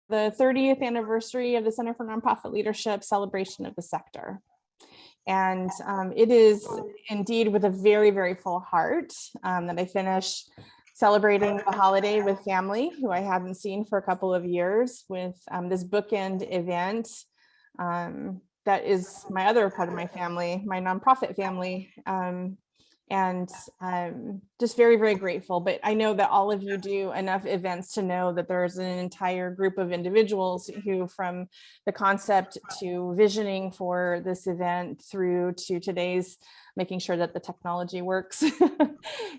the 30th anniversary of the Center for Nonprofit Leadership celebration of the sector. And it is indeed with a very, very full heart that I finish celebrating the holiday with family who I hadn't seen for a couple of years with this bookend event. That is my other part of my family, my nonprofit family. And just very, very grateful. But I know that all of you do enough events to know that there's an entire group of individuals who, from the concept to visioning for this event through to today's making sure that the technology works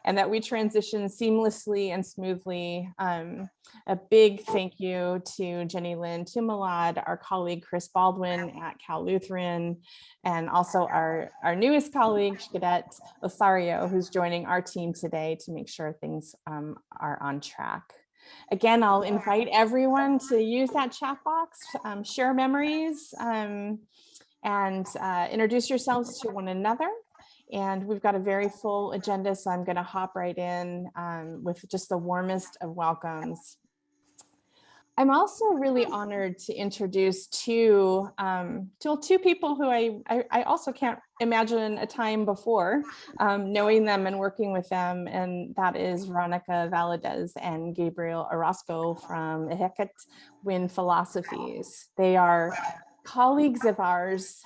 and that we transition seamlessly and smoothly. A big thank you to Jenny Lynn Tumalad, our colleague Chris Baldwin at Cal Lutheran, and also our newest colleague, Cadet Osario, who's joining our team today to make sure things are on track. Again, I'll invite everyone to use that chat box, share memories, and introduce yourselves to one another. And we've got a very full agenda, so I'm going to hop right in with just the warmest of welcomes. I'm also really honored to introduce two people who I also can't imagine a time before knowing them and working with them, and that is Veronica Valadez and Gabriel Orozco from Heket Wind Philosophies. They are colleagues of ours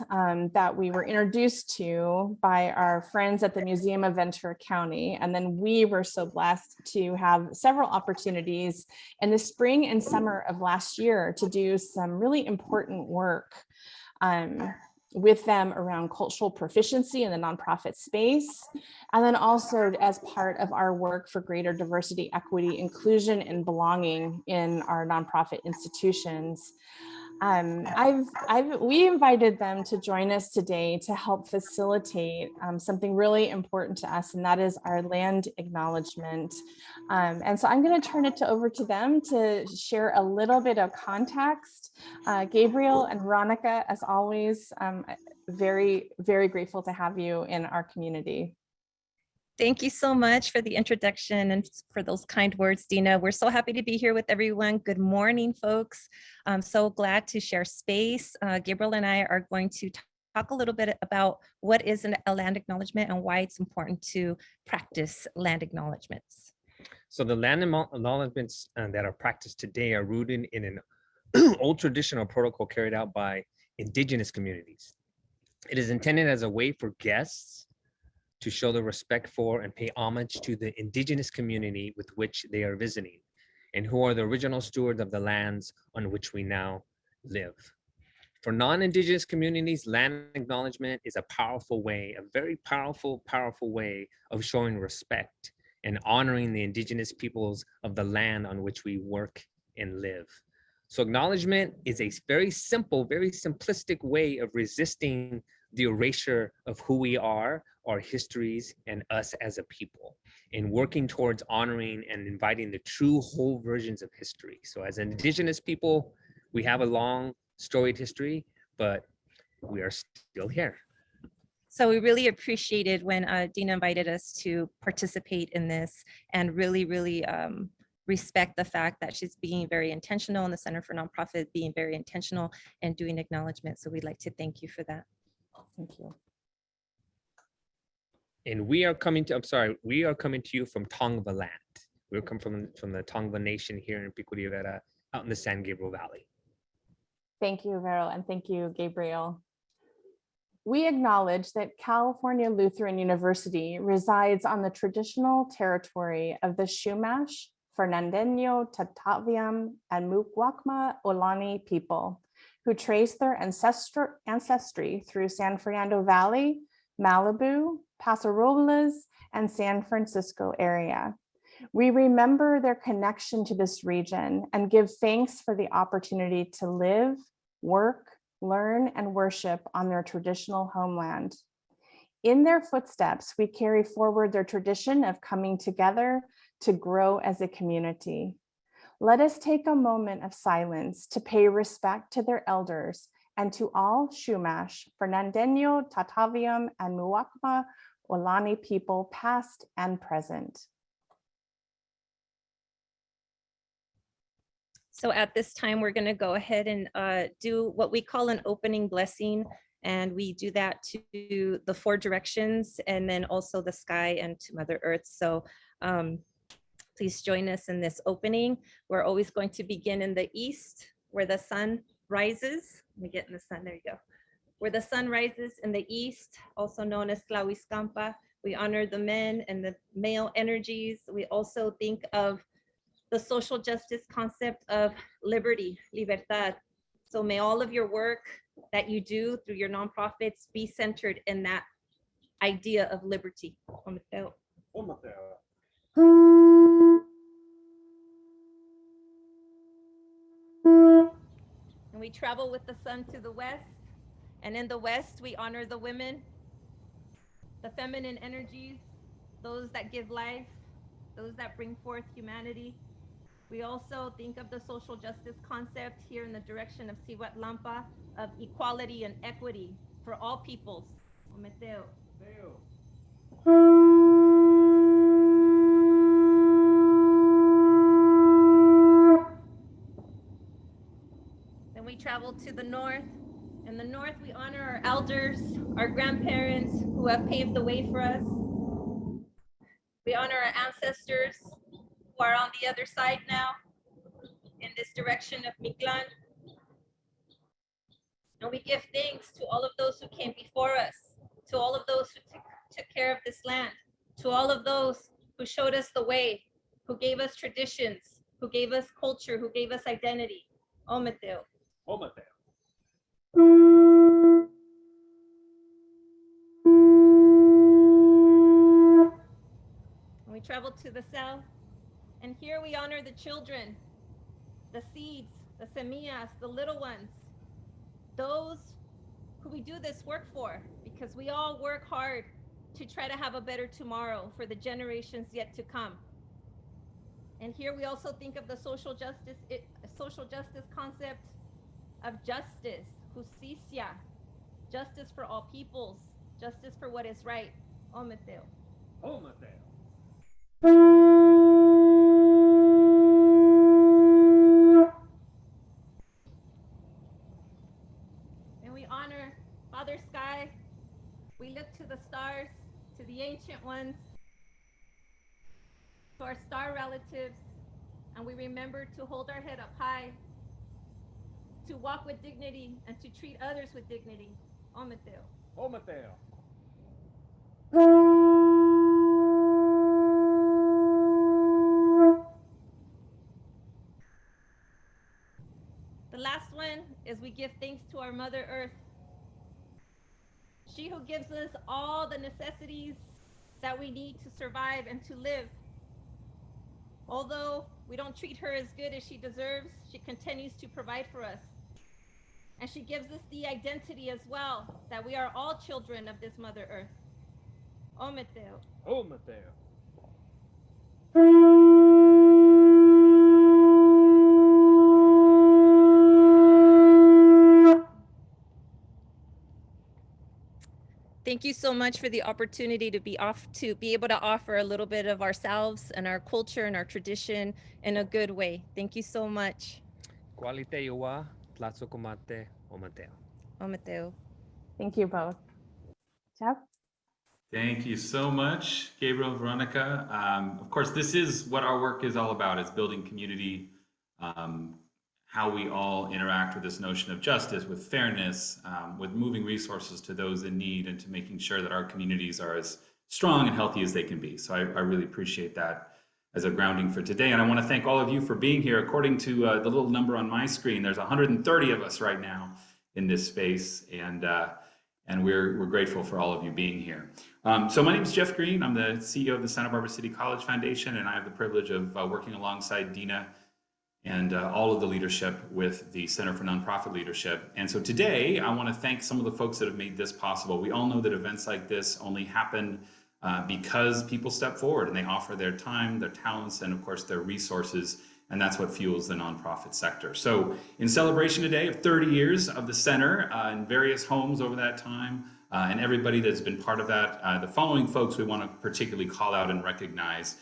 that we were introduced to by our friends at the Museum of Ventura County. And then we were so blessed to have several opportunities in the spring and summer of last year to do some really important work with them around cultural proficiency in the nonprofit space. And then also as part of our work for greater diversity, equity, inclusion, and belonging in our nonprofit institutions. We invited them to join us today to help facilitate something really important to us, and that is our land acknowledgement. And so I'm going to turn it over to them to share a little bit of context. Gabriel and Veronica, as always, very, very grateful to have you in our community. Thank you so much for the introduction and for those kind words, Dina. We're so happy to be here with everyone. Good morning, folks. I'm so glad to share space. Gabriel and I are going to talk a little bit about what is a land acknowledgement and why it's important to practice land acknowledgements. So the land acknowledgements that are practiced today are rooted in an old traditional protocol carried out by indigenous communities. It is intended as a way for guests to show the respect for and pay homage to the indigenous community with which they are visiting, and who are the original stewards of the lands on which we now live. For non-indigenous communities, land acknowledgement is a powerful way, a very powerful way of showing respect and honoring the indigenous peoples of the land on which we work and live. So acknowledgement is a very simple, very simplistic way of resisting the erasure of who we are, our histories, and us as a people, and working towards honoring and inviting the true whole versions of history. So as indigenous people, we have a long storied history, but we are still here. So we really appreciated when Dina invited us to participate in this, and really, really respect the fact that she's being very intentional, and the Center for Nonprofit being very intentional and doing acknowledgement. So we'd like to thank you for that. Thank you. And we are coming to, we are coming to you from Tongva land. We're coming from the Tongva Nation here in Pico Rivera, out in the San Gabriel Valley. Thank you, Vero, and thank you, Gabriel. We acknowledge that California Lutheran University resides on the traditional territory of the Chumash, Fernandeño, Tataviam, and Mukwakma Ohlone people, who trace their ancestry through San Fernando Valley, Malibu, Paso Robles, and San Francisco area. We remember their connection to this region and give thanks for the opportunity to live, work, learn, and worship on their traditional homeland. In their footsteps, we carry forward their tradition of coming together to grow as a community. Let us take a moment of silence to pay respect to their elders and to all Chumash, Fernandeño, Tataviam, and Muwakma Ohlone people, past and present. So at this time, we're going to go ahead and do what we call an opening blessing. And we do that to the four directions and then also the sky and to Mother Earth. So please join us in this opening. We're always going to begin in the east where the sun rises. Let me get in the sun, there you go. Where the sun rises in the east, also known as Tlahuizcampa. We honor the men and the male energies. We also think of the social justice concept of liberty, libertad. So may all of your work that you do through your nonprofits be centered in that idea of liberty. And we travel with the sun to the west. And in the west, we honor the women, the feminine energies, those that give life, those that bring forth humanity. We also think of the social justice concept here in the direction of Cihuatlampa, of equality and equity for all peoples. Then we travel to the north. In the north, we honor our elders, our grandparents who have paved the way for us. We honor our ancestors who are on the other side now in this direction of Mictlan. And we give thanks to all of those who came before us, to all of those who took care of this land, to all of those who showed us the way, who gave us traditions, who gave us culture, who gave us identity. Ometeo. Ometeo. We travel to the south, and here we honor the children, the seeds, the semillas, the little ones, those who we do this work for, because we all work hard to try to have a better tomorrow for the generations yet to come. And here we also think of the social justice concept of justice, justicia, justice for all peoples, justice for what is right. Ometeo. Ometeo. And we honor Father Sky. We look to the stars, to the ancient ones, to our star relatives, and we remember to hold our head up high, to walk with dignity, and to treat others with dignity. Ometeo. Ometeo. The last one is we give thanks to our Mother Earth. She who gives us all the necessities that we need to survive and to live. Although we don't treat her as good as she deserves, she continues to provide for us. And she gives us the identity as well, that we are all children of this Mother Earth. Ometeo. Ometeo. Thank you so much for the opportunity to be able to offer a little bit of ourselves and our culture and our tradition in a good way. Thank you so much. Qualite yuwa, tlatsukumate, ometeo. Ometeo. Thank you both. Jeff? Thank you so much, Gabriel and Veronica. Of course, this is what our work is all about. It's building community, how we all interact with this notion of justice, with fairness, with moving resources to those in need, and to making sure that our communities are as strong and healthy as they can be. So I really appreciate that as a grounding for today. And I want to thank all of you for being here. According to the little number on my screen, there's 130 of us right now in this space, and we're grateful for all of you being here. So my name is Jeff Green. I'm the CEO of the Santa Barbara City College Foundation, and I have the privilege of working alongside Dina and all of the leadership with the Center for Nonprofit Leadership. And so today, I want to thank some of the folks that have made this possible. We all know that events like this only happen because people step forward and they offer their time, their talents, and of course, their resources. And that's what fuels the nonprofit sector. So in celebration today of 30 years of the center in various homes over that time, and everybody that's been part of that, the following folks we want to particularly call out and recognize.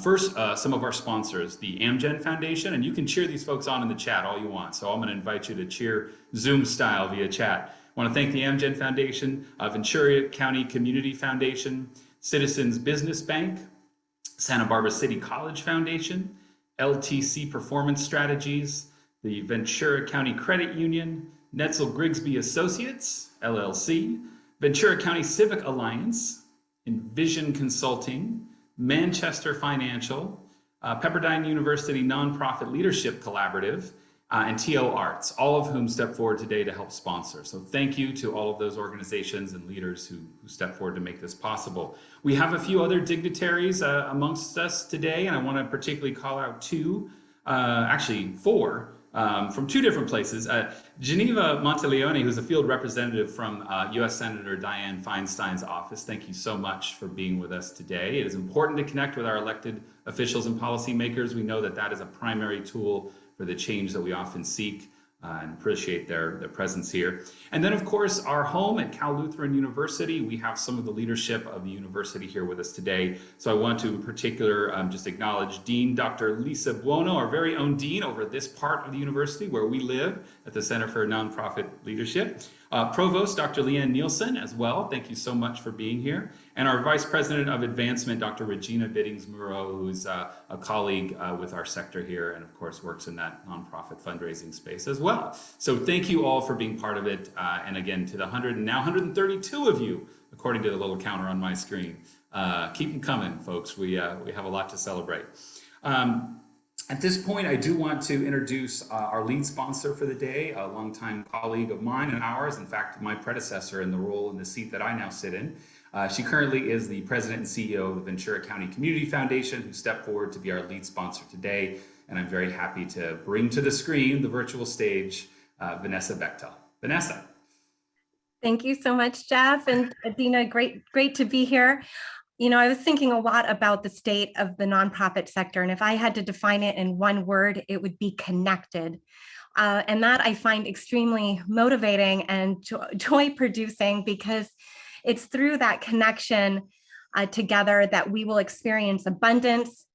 First, some of our sponsors, the MCCune Foundation, and you can cheer these folks on in the chat all you want. So I'm going to invite you to cheer Zoom style via chat. I want to thank the MCCune Foundation, Ventura County Community Foundation, Citizens Business Bank, Santa Barbara City College Foundation, LTC Performance Strategies, the Ventura County Credit Union, Netzel Grigsby Associates, LLC, Ventura County Civic Alliance, Envision Consulting, Manchester Financial, Pepperdine University Nonprofit Leadership Collaborative, and TO Arts, all of whom stepped forward today to help sponsor. So thank you to all of those organizations and leaders who stepped forward to make this possible. We have a few other dignitaries amongst us today, and I want to particularly call out actually four, from two different places. Geneva Monteleone, who's a field representative from US Senator Dianne Feinstein's office. Thank you so much for being with us today. It is important to connect with our elected officials and policymakers. We know that that is a primary tool for the change that we often seek, and appreciate their presence here. And then of course, our home at Cal Lutheran University, we have some of the leadership of the university here with us today. So I want to in particular just acknowledge Dean Dr. Lisa Buono, our very own dean over this part of the university where we live at the Center for Nonprofit Leadership. Provost Dr. Leanne Nielsen as well, thank you so much for being here. And our Vice President of Advancement, Dr. Regina Biddings-Muro, who's a colleague with our sector here and of course works in that nonprofit fundraising space as well. So thank you all for being part of it. And again, to the 132 of you, according to the little counter on my screen, keep them coming, folks. We have a lot to celebrate. At this point, I do want to introduce our lead sponsor for the day, a longtime colleague of mine and ours, in fact, my predecessor in the role in the seat that I now sit in. She currently is the president and CEO of the Ventura County Community Foundation, who stepped forward to be our lead sponsor today. And I'm very happy to bring to the screen, the virtual stage, Vanessa Bechtel. Vanessa. Thank you so much, Jeff and Adina. Great to be here. You know, I was thinking a lot about the state of the nonprofit sector, and if I had to define it in one word, it would be connected. And that I find extremely motivating and joy producing, because it's through that connection together that we will experience abundance,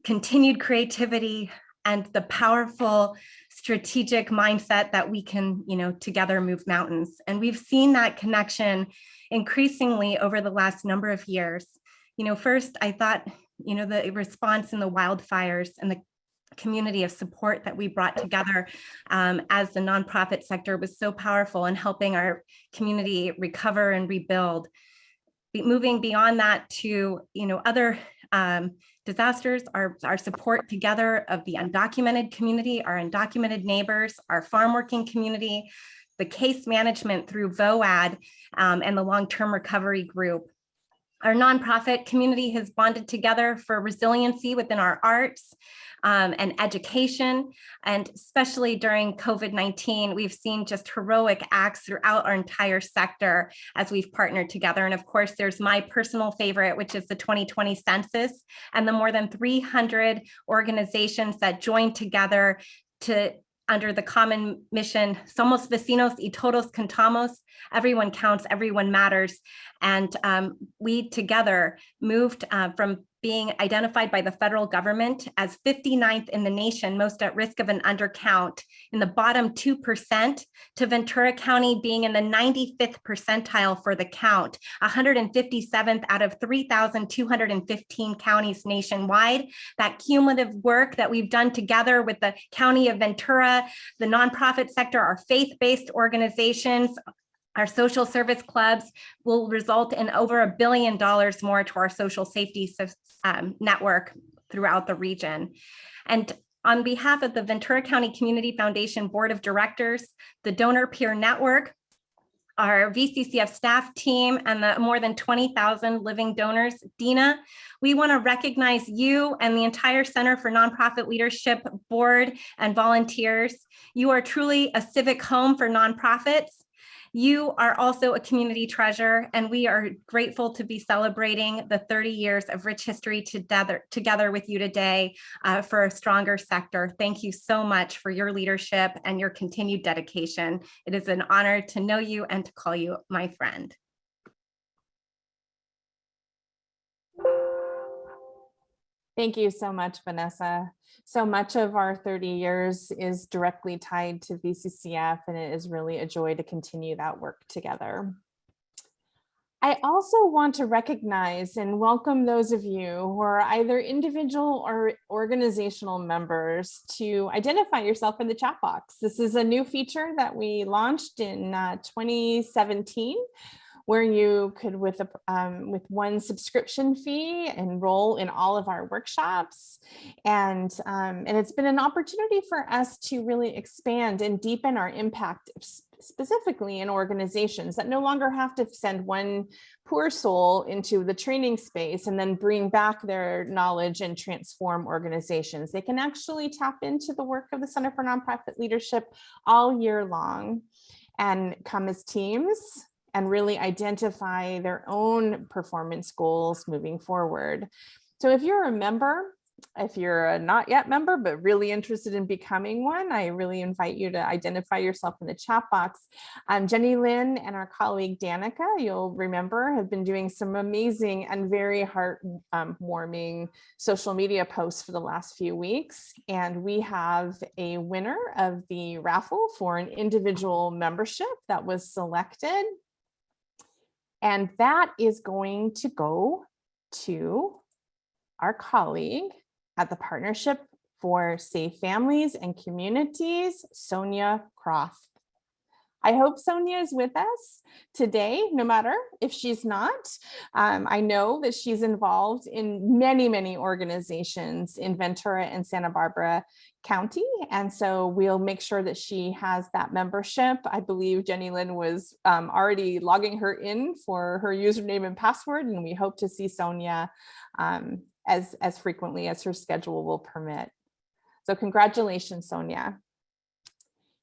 continued creativity, and the powerful strategic mindset that we can, together move mountains. And we've seen that connection increasingly over the last number of years. First, I thought, the response in the wildfires and the community of support that we brought together as the nonprofit sector was so powerful in helping our community recover and rebuild. Moving beyond that to, other disasters, our support together of the undocumented community, our undocumented neighbors, our farm working community, the case management through VOAD and the long-term recovery group. Our nonprofit community has bonded together for resiliency within our arts and education. And especially during COVID-19, we've seen just heroic acts throughout our entire sector as we've partnered together. And of course, there's my personal favorite, which is the 2020 census and the more than 300 organizations that joined together under the common mission, Somos Vecinos y Todos Contamos, everyone counts, everyone matters. And we together moved from being identified by the federal government as 59th in the nation, most at risk of an undercount, in the bottom 2%, to Ventura County being in the 95th percentile for the count, 157th out of 3,215 counties nationwide. That cumulative work that we've done together with the County of Ventura, the nonprofit sector, our faith-based organizations, our social service clubs will result in over $1 billion more to our social safety network throughout the region. And on behalf of the Ventura County Community Foundation Board of Directors, the Donor Peer Network, our VCCF staff team, and the more than 20,000 living donors, Dina, we want to recognize you and the entire Center for Nonprofit Leadership Board and volunteers. You are truly a civic home for nonprofits. You are also a community treasure, and we are grateful to be celebrating the 30 years of rich history together with you today for a stronger sector. Thank you so much for your leadership and your continued dedication. It is an honor to know you and to call you my friend. Thank you so much, Vanessa. So much of our 30 years is directly tied to VCCF, and it is really a joy to continue that work together. I also want to recognize and welcome those of you who are either individual or organizational members to identify yourself in the chat box. This is a new feature that we launched in 2017, where you could, with one subscription fee, enroll in all of our workshops. And it's been an opportunity for us to really expand and deepen our impact, specifically in organizations that no longer have to send one poor soul into the training space and then bring back their knowledge and transform organizations. They can actually tap into the work of the Center for Nonprofit Leadership all year long and come as teams and really identify their own performance goals moving forward. So if you're a member, if you're a not yet member, but really interested in becoming one, I really invite you to identify yourself in the chat box. Jenny Lynn and our colleague Danica, you'll remember, have been doing some amazing and very heartwarming social media posts for the last few weeks. And we have a winner of the raffle for an individual membership that was selected. And that is going to go to our colleague at the Partnership for Safe Families and Communities, Sonia Croft. I hope Sonia is with us today, no matter if she's not. I know that she's involved in many, many organizations in Ventura and Santa Barbara County. And so we'll make sure that she has that membership. I believe Jenny Lynn was already logging her in for her username and password, and we hope to see Sonia as frequently as her schedule will permit. So congratulations, Sonia.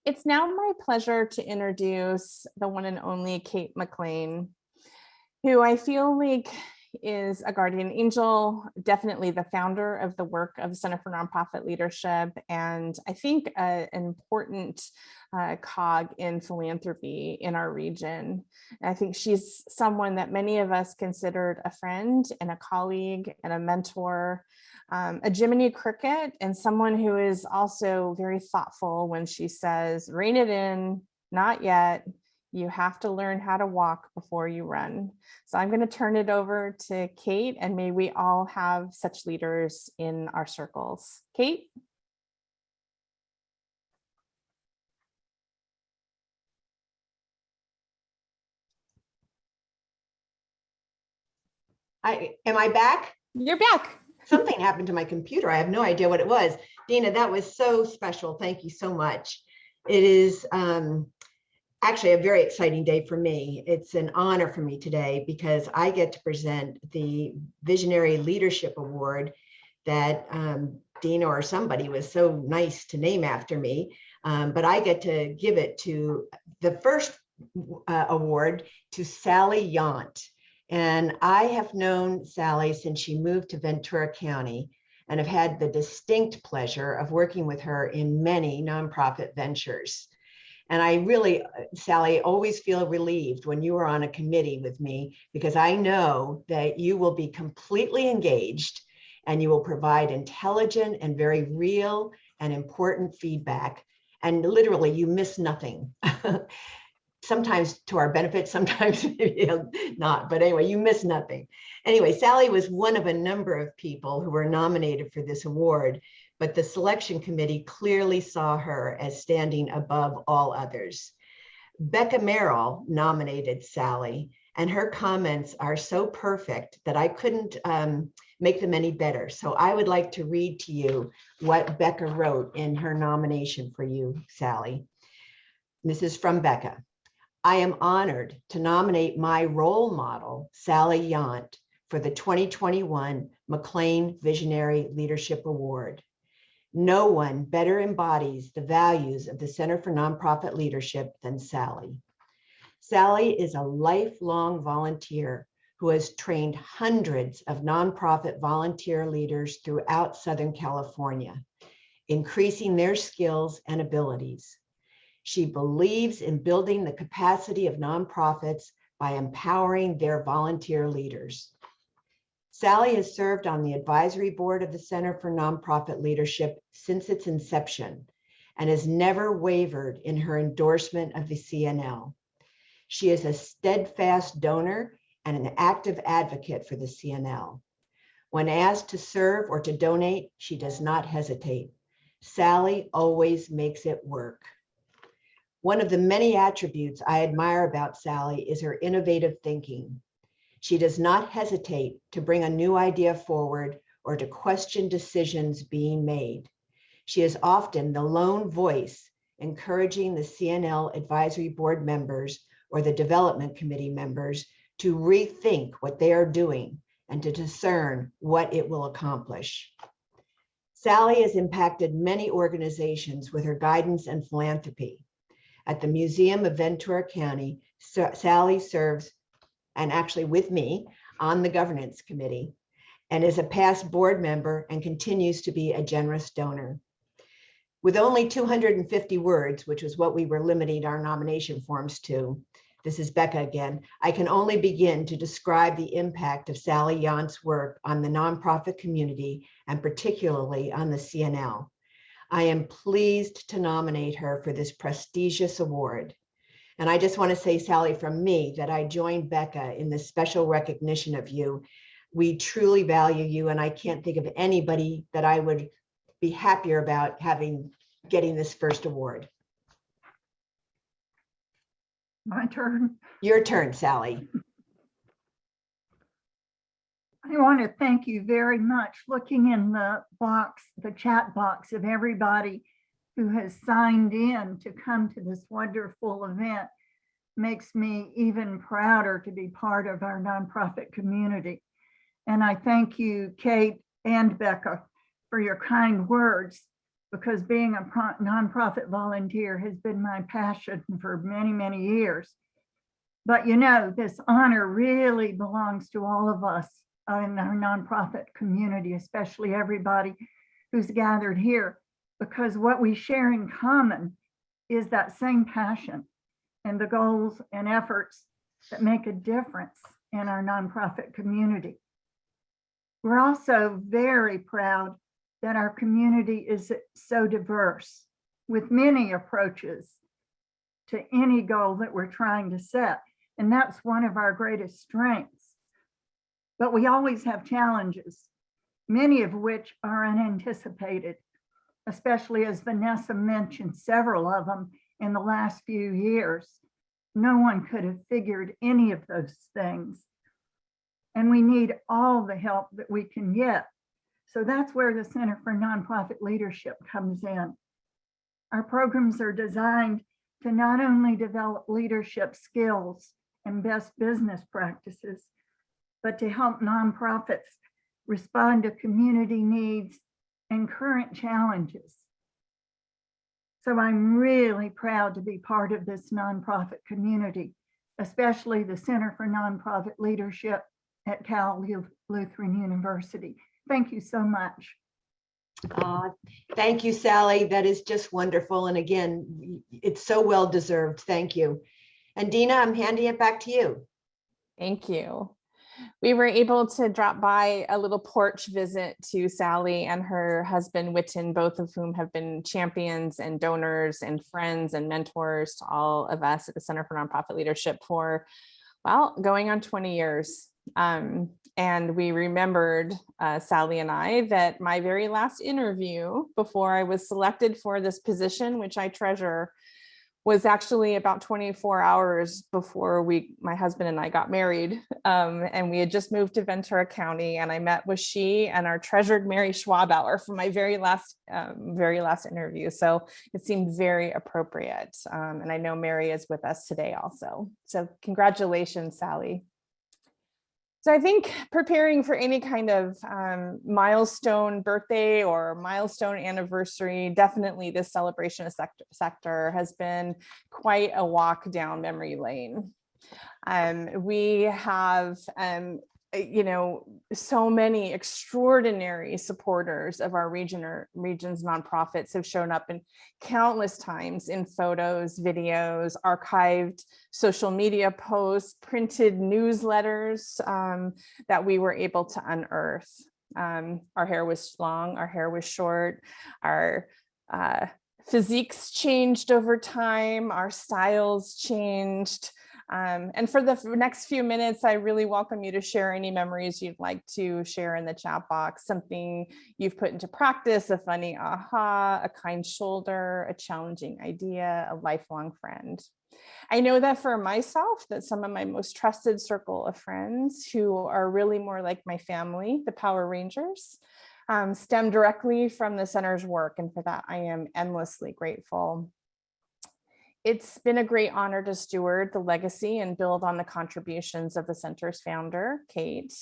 It's now my pleasure to introduce the one and only Kate McLean, who I feel like is a guardian angel, definitely the founder of the work of the Center for Nonprofit Leadership, and I think an important cog in philanthropy in our region. And I think she's someone that many of us considered a friend and a colleague and a mentor, a Jiminy Cricket, and someone who is also very thoughtful when she says, rein it in, not yet. You have to learn how to walk before you run. So I'm going to turn it over to Kate, and may we all have such leaders in our circles. Kate? Am I back? You're back. Something happened to my computer. I have no idea what it was. Dina, that was so special. Thank you so much. It is actually a very exciting day for me. It's an honor for me today because I get to present the Visionary Leadership Award that Dina or somebody was so nice to name after me. But I get to give it to the first award to Sally Yant. And I have known Sally since she moved to Ventura County and have had the distinct pleasure of working with her in many nonprofit ventures. And I really, Sally, always feel relieved when you are on a committee with me, because I know that you will be completely engaged and you will provide intelligent and very real and important feedback. And literally, you miss nothing. Sometimes to our benefit, sometimes not. But anyway, you miss nothing. Anyway, Sally was one of a number of people who were nominated for this award, but the selection committee clearly saw her as standing above all others. Becca Merrill nominated Sally, and her comments are so perfect that I couldn't make them any better. So I would like to read to you what Becca wrote in her nomination for you, Sally. This is from Becca. I am honored to nominate my role model, Sally Yant, for the 2021 McLean Visionary Leadership Award. No one better embodies the values of the Center for Nonprofit Leadership than Sally. Sally is a lifelong volunteer who has trained hundreds of nonprofit volunteer leaders throughout Southern California, increasing their skills and abilities. She believes in building the capacity of nonprofits by empowering their volunteer leaders. Sally has served on the advisory board of the Center for Nonprofit Leadership since its inception and has never wavered in her endorsement of the CNL. She is a steadfast donor and an active advocate for the CNL. When asked to serve or to donate, she does not hesitate. Sally always makes it work. One of the many attributes I admire about Sally is her innovative thinking. She does not hesitate to bring a new idea forward or to question decisions being made. She is often the lone voice encouraging the CNL advisory board members or the development committee members to rethink what they are doing and to discern what it will accomplish. Sally has impacted many organizations with her guidance and philanthropy. At the Museum of Ventura County, Sally serves, and actually with me, on the governance committee, and is a past board member and continues to be a generous donor. With only 250 words, which is what we were limiting our nomination forms to, this is Becca again, I can only begin to describe the impact of Sally Yant's work on the nonprofit community and particularly on the CNL. I am pleased to nominate her for this prestigious award. And I just want to say, Sally, from me, that I joined Becca in this special recognition of you. We truly value you, and I can't think of anybody that I would be happier about getting this first award. My turn. Your turn, Sally. I want to thank you very much. Looking in the box, the chat box of everybody who has signed in to come to this wonderful event makes me even prouder to be part of our nonprofit community. And I thank you, Kate and Becca, for your kind words, because being a nonprofit volunteer has been my passion for many, many years. But you know, this honor really belongs to all of us in our nonprofit community, especially everybody who's gathered here, because what we share in common is that same passion and the goals and efforts that make a difference in our nonprofit community. We're also very proud that our community is so diverse, with many approaches to any goal that we're trying to set. And that's one of our greatest strengths. But we always have challenges, many of which are unanticipated, especially as Vanessa mentioned several of them in the last few years. No one could have figured any of those things. And we need all the help that we can get. So that's where the Center for Nonprofit Leadership comes in. Our programs are designed to not only develop leadership skills and best business practices, but to help nonprofits respond to community needs and current challenges. So I'm really proud to be part of this nonprofit community, especially the Center for Nonprofit Leadership at Cal Lutheran University. Thank you so much. Thank you, Sally. That is just wonderful. And again, it's so well deserved. Thank you. And Dina, I'm handing it back to you. Thank you. We were able to drop by a little porch visit to Sally and her husband, Witten, both of whom have been champions and donors and friends and mentors to all of us at the Center for Nonprofit Leadership for, well, going on 20 years. And we remembered, Sally and I, that my very last interview before I was selected for this position, which I treasure, was actually about 24 hours before my husband and I got married. And we had just moved to Ventura County, and I met with she and our treasured Mary Schwabauer for my very last interview. So it seemed very appropriate. And I know Mary is with us today also. So congratulations, Sally. So I think preparing for any kind of milestone birthday or milestone anniversary, definitely this celebration of sector has been quite a walk down memory lane. We have you know, so many extraordinary supporters of our region's nonprofits have shown up in countless times in photos, videos, archived social media posts, printed newsletters that we were able to unearth. Our hair was long, our hair was short, our physiques changed over time, our styles changed. And for the next few minutes, I really welcome you to share any memories you'd like to share in the chat box, something you've put into practice, a funny aha, a kind shoulder, a challenging idea, a lifelong friend. I know that for myself, that some of my most trusted circle of friends who are really more like my family, the Power Rangers, stem directly from the center's work. And for that, I am endlessly grateful. It's been a great honor to steward the legacy and build on the contributions of the center's founder, Kate,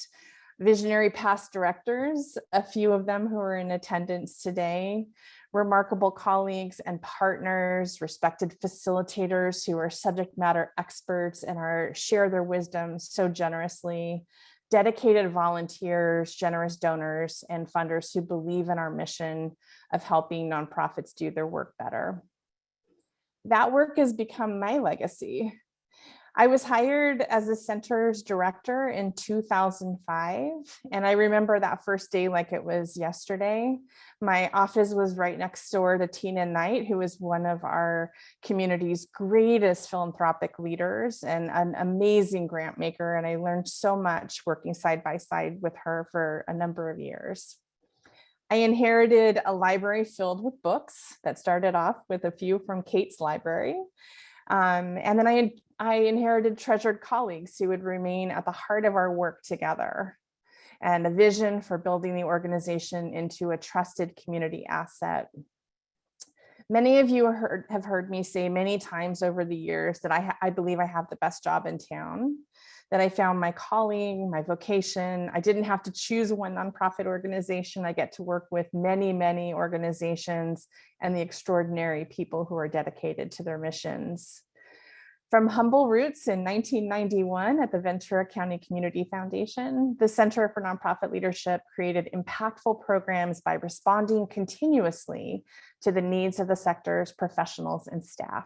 visionary past directors, a few of them who are in attendance today, remarkable colleagues and partners, respected facilitators who are subject matter experts and share their wisdom so generously, dedicated volunteers, generous donors, and funders who believe in our mission of helping nonprofits do their work better. That work has become my legacy. I was hired as the center's director in 2005, and I remember that first day like it was yesterday. My office was right next door to Tina Knight, who is one of our community's greatest philanthropic leaders and an amazing grant maker, and I learned so much working side by side with her for a number of years. I inherited a library filled with books that started off with a few from Kate's library. And then I inherited treasured colleagues who would remain at the heart of our work together, and a vision for building the organization into a trusted community asset. Many of you have heard me say many times over the years that I believe I have the best job in town, that I found my calling, my vocation. I didn't have to choose one nonprofit organization. I get to work with many, many organizations and the extraordinary people who are dedicated to their missions. From humble roots in 1991 at the Ventura County Community Foundation, the Center for Nonprofit Leadership created impactful programs by responding continuously to the needs of the sector's professionals and staff,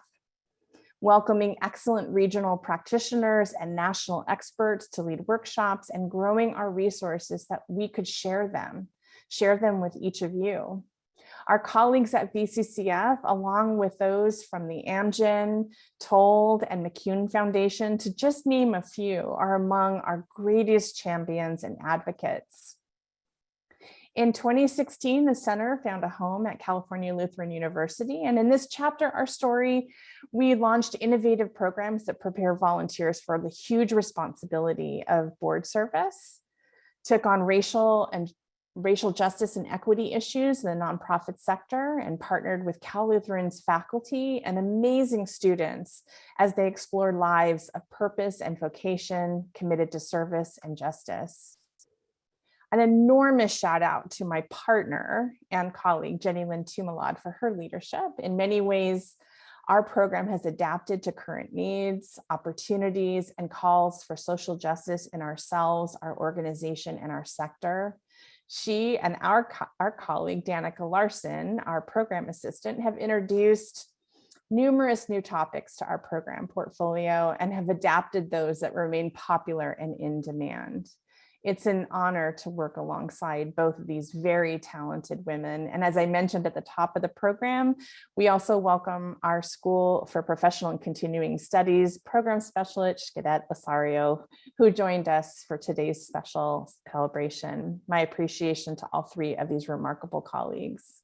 welcoming excellent regional practitioners and national experts to lead workshops, and growing our resources that we could share them with each of you. Our colleagues at VCCF, along with those from the Amgen, Told, and MCCune Foundation, to just name a few, are among our greatest champions and advocates. In 2016, the center found a home at California Lutheran University. And in this chapter, our story, we launched innovative programs that prepare volunteers for the huge responsibility of board service, took on racial justice and equity issues in the nonprofit sector, and partnered with Cal Lutheran's faculty and amazing students as they explored lives of purpose and vocation committed to service and justice. An enormous shout out to my partner and colleague, Jenny Lynn Tumalad, for her leadership. In many ways, our program has adapted to current needs, opportunities, and calls for social justice in ourselves, our organization, and our sector. She and our colleague, Danica Larson, our program assistant, have introduced numerous new topics to our program portfolio and have adapted those that remain popular and in demand. It's an honor to work alongside both of these very talented women. And as I mentioned at the top of the program, we also welcome our School for Professional and Continuing Studies program specialist, Cadet Osario, who joined us for today's special celebration. My appreciation to all three of these remarkable colleagues.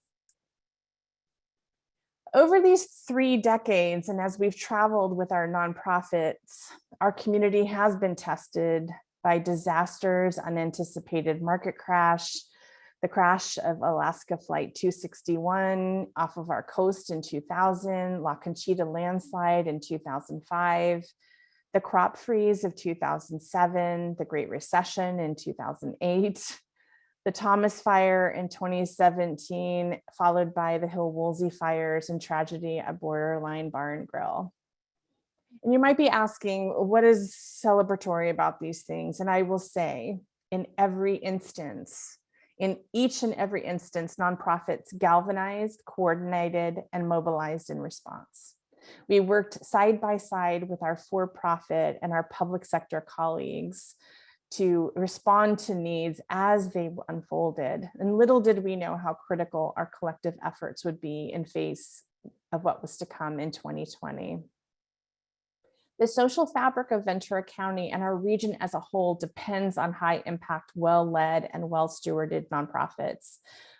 Over these 3 decades, and as we've traveled with our nonprofits, our community has been tested by disasters, unanticipated market crash, the crash of Alaska Flight 261 off of our coast in 2000, La Conchita landslide in 2005, the crop freeze of 2007, the Great Recession in 2008, the Thomas Fire in 2017, followed by the Hill-Woolsey fires and tragedy at Borderline Bar and Grill. And you might be asking, what is celebratory about these things? And I will say, in every instance. In each and every instance, nonprofits galvanized, coordinated, and mobilized in response. We worked side by side with our for-profit and our public sector colleagues to respond to needs as they unfolded. And little did we know how critical our collective efforts would be in face of what was to come in 2020. The social fabric of Ventura County and our region as a whole depends on high impact, well-led and well-stewarded nonprofits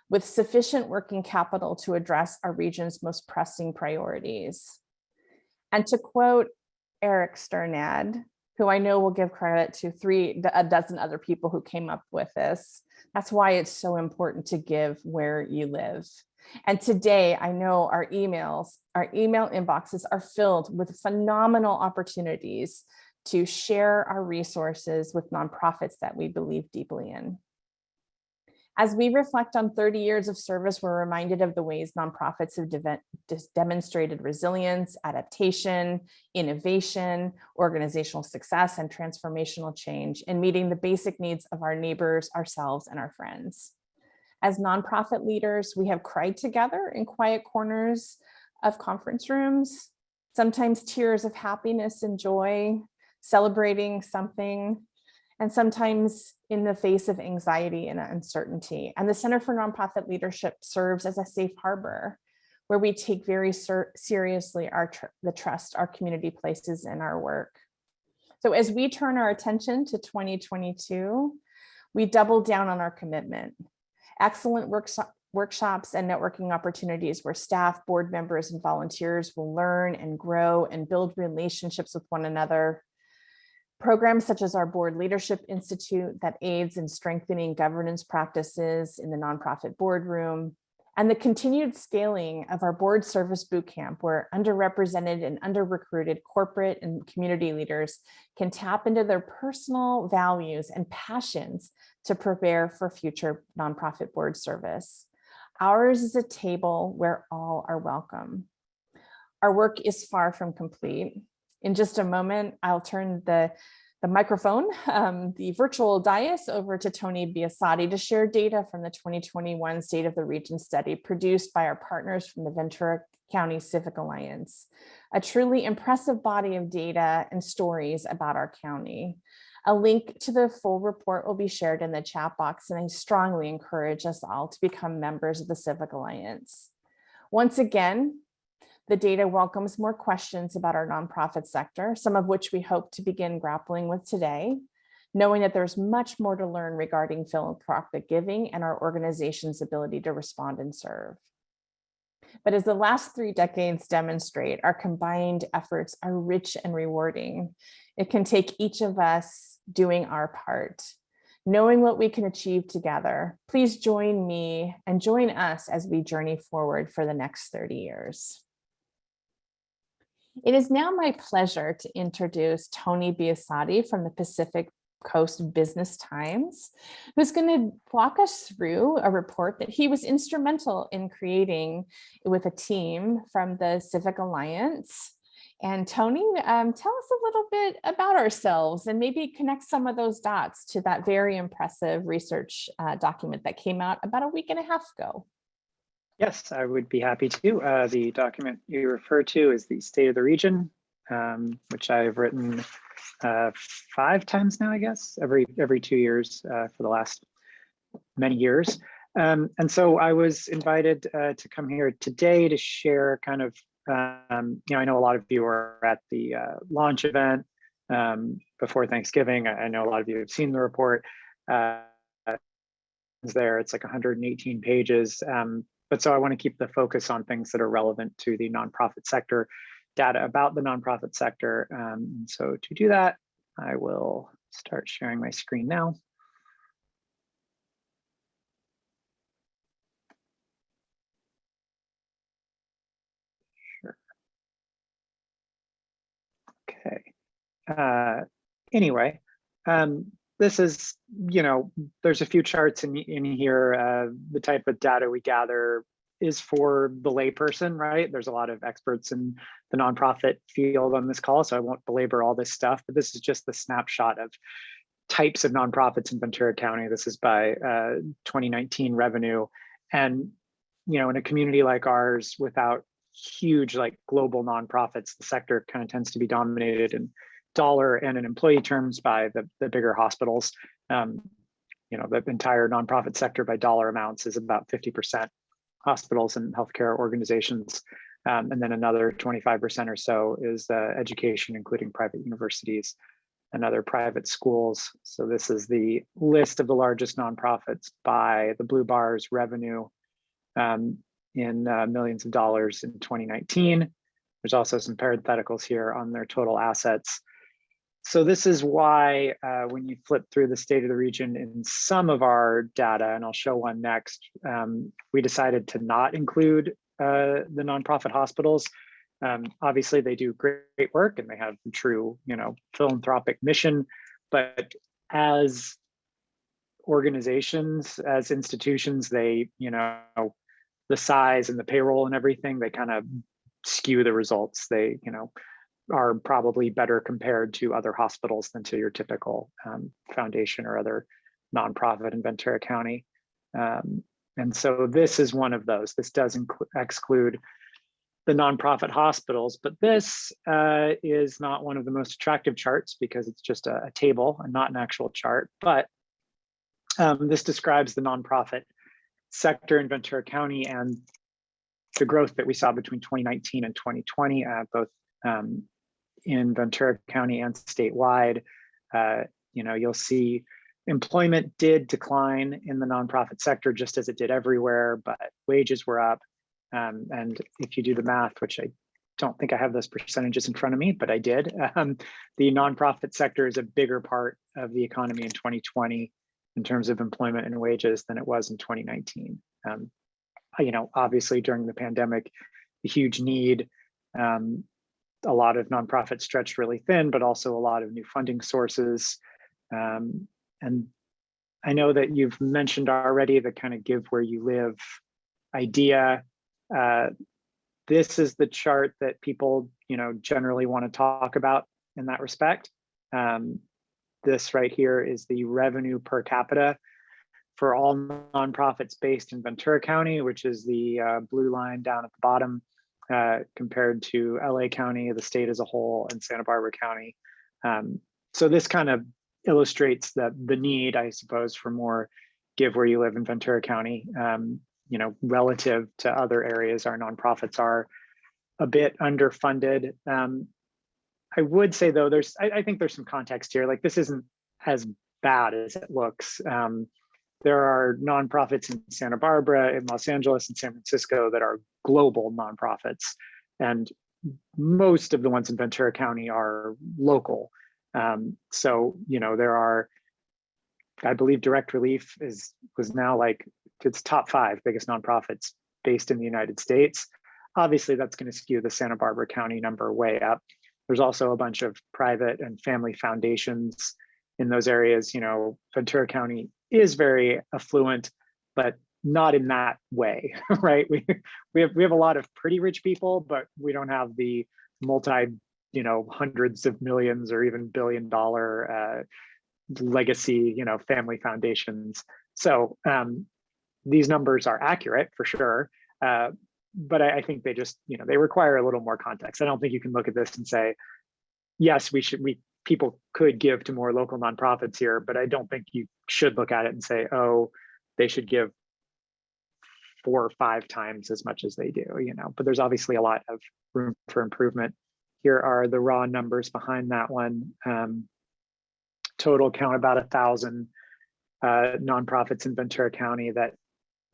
with sufficient working capital to address our region's most pressing priorities. And to quote Eric Sternad, who I know will give credit to a dozen other people who came up with this, that's why it's so important to give where you live. And today, I know our email inboxes are filled with phenomenal opportunities to share our resources with nonprofits that we believe deeply in. As we reflect on 30 years of service, we're reminded of the ways nonprofits have demonstrated resilience, adaptation, innovation, organizational success, and transformational change in meeting the basic needs of our neighbors, ourselves, and our friends. As nonprofit leaders, we have cried together in quiet corners of conference rooms, sometimes tears of happiness and joy, celebrating something, and sometimes in the face of anxiety and uncertainty. And the Center for Nonprofit Leadership serves as a safe harbor where we take very seriously the trust our community places in our work. So as we turn our attention to 2022, we double down on our commitment. Excellent workshops and networking opportunities where staff, board members, and volunteers will learn and grow and build relationships with one another. Programs such as our Board Leadership Institute that aids in strengthening governance practices in the nonprofit boardroom, and the continued scaling of our board service bootcamp where underrepresented and under-recruited corporate and community leaders can tap into their personal values and passions to prepare for future nonprofit board service. Ours is a table where all are welcome. Our work is far from complete. In just a moment, I'll turn the microphone, the virtual dais over to Tony Biasotti to share data from the 2021 State of the Region study produced by our partners from the Ventura County Civic Alliance, a truly impressive body of data and stories about our county. A link to the full report will be shared in the chat box, and I strongly encourage us all to become members of the Civic Alliance. Once again, the data welcomes more questions about our nonprofit sector, some of which we hope to begin grappling with today, knowing that there's much more to learn regarding philanthropic giving and our organization's ability to respond and serve. But as the last 3 decades demonstrate, our combined efforts are rich and rewarding. It can take each of us doing our part, knowing what we can achieve together. Please join me and join us as we journey forward for the next 30 years. It is now my pleasure to introduce Tony Biasotti from the Pacific Coast Business Times, who's going to walk us through a report that he was instrumental in creating with a team from the Civic Alliance. And Tony, tell us a little bit about ourselves and maybe connect some of those dots to that very impressive research document that came out about a week and a half ago. Yes, I would be happy to. The document you refer to is the State of the Region, which I've written 5 times now, I guess, every 2 years for the last many years. And so I was invited to come here today to share kind of, I know a lot of you were at the launch event before Thanksgiving. I know a lot of you have seen the report. There, it's like 118 pages. But so I want to keep the focus on things that are relevant to the nonprofit sector, data about the nonprofit sector. And so to do that, I will start sharing my screen now. Sure. Okay. Anyway, this is, there's a few charts in here. The type of data we gather is for the layperson, right? There's a lot of experts in the nonprofit field on this call, so I won't belabor all this stuff, but this is just the snapshot of types of nonprofits in Ventura County. This is by 2019 revenue. And, you know, in a community like ours, without huge like global nonprofits, the sector kind of tends to be dominated in dollar and in employee terms by the bigger hospitals. You know, the entire nonprofit sector by dollar amounts is about 50% hospitals and healthcare organizations. And then another 25% or so is education, including private universities and other private schools. So this is the list of the largest nonprofits by the blue bars revenue in millions of dollars in 2019. There's also some parentheticals here on their total assets. So this is why when you flip through the state of the region in some of our data, and I'll show one next, we decided to not include the nonprofit hospitals. Obviously they do great work and they have a true, you know, philanthropic mission, but as organizations, as institutions, they, you know, the size and the payroll and everything, they kind of skew the results. They, you know, are probably better compared to other hospitals than to your typical foundation or other nonprofit in Ventura County. And so this is one of those. This does exclude the nonprofit hospitals, but this is not one of the most attractive charts because it's just a table and not an actual chart. But this describes the nonprofit sector in Ventura County and the growth that we saw between 2019 and 2020, both in Ventura County and statewide. You know, you'll see employment did decline in the nonprofit sector just as it did everywhere, but wages were up. And if you do the math, which I don't think I have those percentages in front of me, but I did, the nonprofit sector is a bigger part of the economy in 2020 in terms of employment and wages than it was in 2019. You know, obviously during the pandemic, the huge need, a lot of nonprofits stretched really thin, but also a lot of new funding sources. And I know that you've mentioned already the kind of give where you live idea. This is the chart that people, you know, generally want to talk about in that respect. This right here is the revenue per capita for all nonprofits based in Ventura County, which is the blue line down at the bottom, compared to LA County, the state as a whole, and Santa Barbara County. So this kind of illustrates the need, I suppose, for more give where you live in Ventura County. You know, relative to other areas, our nonprofits are a bit underfunded. I would say though, I think there's some context here. Like this isn't as bad as it looks. There are nonprofits in Santa Barbara, in Los Angeles, and San Francisco that are global nonprofits. And most of the ones in Ventura County are local. So, you know, there are, I believe Direct Relief was now like, it's top 5 biggest nonprofits based in the United States. Obviously, that's going to skew the Santa Barbara County number way up. There's also a bunch of private and family foundations in those areas. You know, Ventura County is very affluent, but not in that way, right? We have a lot of pretty rich people, but we don't have the multi, you know, hundreds of millions or even billion-dollar legacy, you know, family foundations. So these numbers are accurate for sure, but I think they just, you know, they require a little more context. I don't think you can look at this and say, yes, people could give to more local nonprofits here, but I don't think you should look at it and say, oh, they should give 4 or 5 times as much as they do, you know, but there's obviously a lot of room for improvement. Here are the raw numbers behind that one. Total count about 1,000 nonprofits in Ventura County that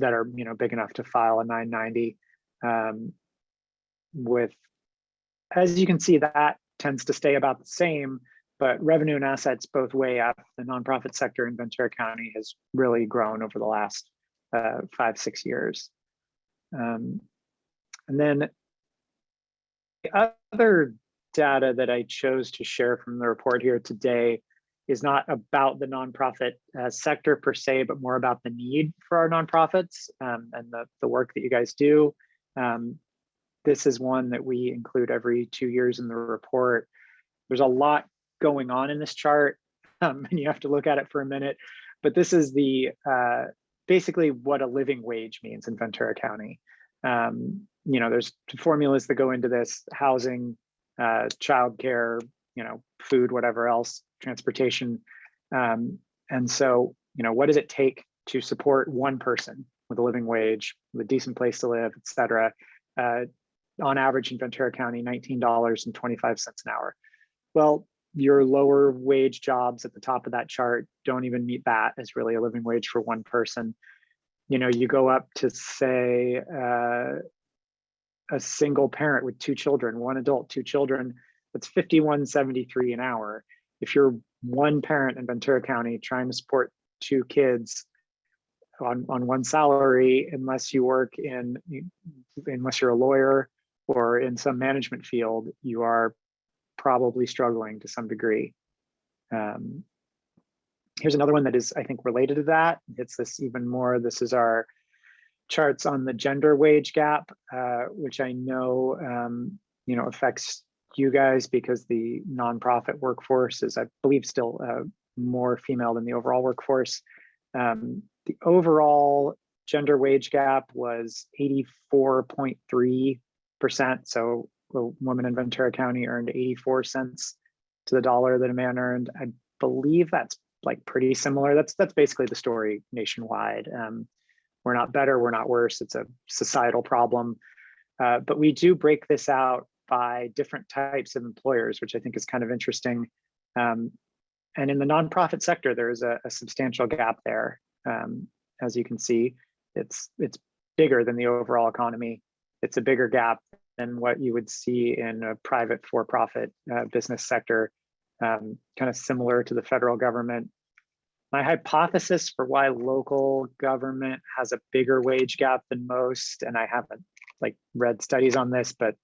are, you know, big enough to file a 990. With, as you can see, that tends to stay about the same, but revenue and assets both way up. The nonprofit sector in Ventura County has really grown over the last 5-6 years. And then the other data that I chose to share from the report here today is not about the nonprofit sector per se, but more about the need for our nonprofits and the work that you guys do. This is one that we include every 2 years in the report. There's a lot going on in this chart. and you have to look at it for a minute. But this is the basically what a living wage means in Ventura County. You know, there's formulas that go into this: housing, childcare, you know, food, whatever else, transportation. And so, you know, what does it take to support one person with a living wage, with a decent place to live, et cetera? On average in Ventura County, $19.25 an hour. Well, your lower wage jobs at the top of that chart don't even meet that as really a living wage for one person. You know, you go up to, say, a single parent with 2 children, 1 adult, 2 children, that's $51.73 an hour. If you're one parent in Ventura County trying to support 2 kids on one salary, unless you work unless you're a lawyer or in some management field, you are probably struggling to some degree. Here's another one that is, I think, related to that. It's this even more. This is our charts on the gender wage gap, which I know, you know, affects you guys because the nonprofit workforce is, I believe, still more female than the overall workforce. The overall gender wage gap was 84.3%. So a woman in Ventura County earned 84 cents to the dollar that a man earned. I believe that's like pretty similar. That's basically the story nationwide. We're not better, we're not worse. It's a societal problem. But we do break this out by different types of employers, which I think is kind of interesting. And in the nonprofit sector, there is a substantial gap there. As you can see, it's bigger than the overall economy. It's a bigger gap than what you would see in a private for-profit business sector, kind of similar to the federal government. My hypothesis for why local government has a bigger wage gap than most, and I haven't like read studies on this, but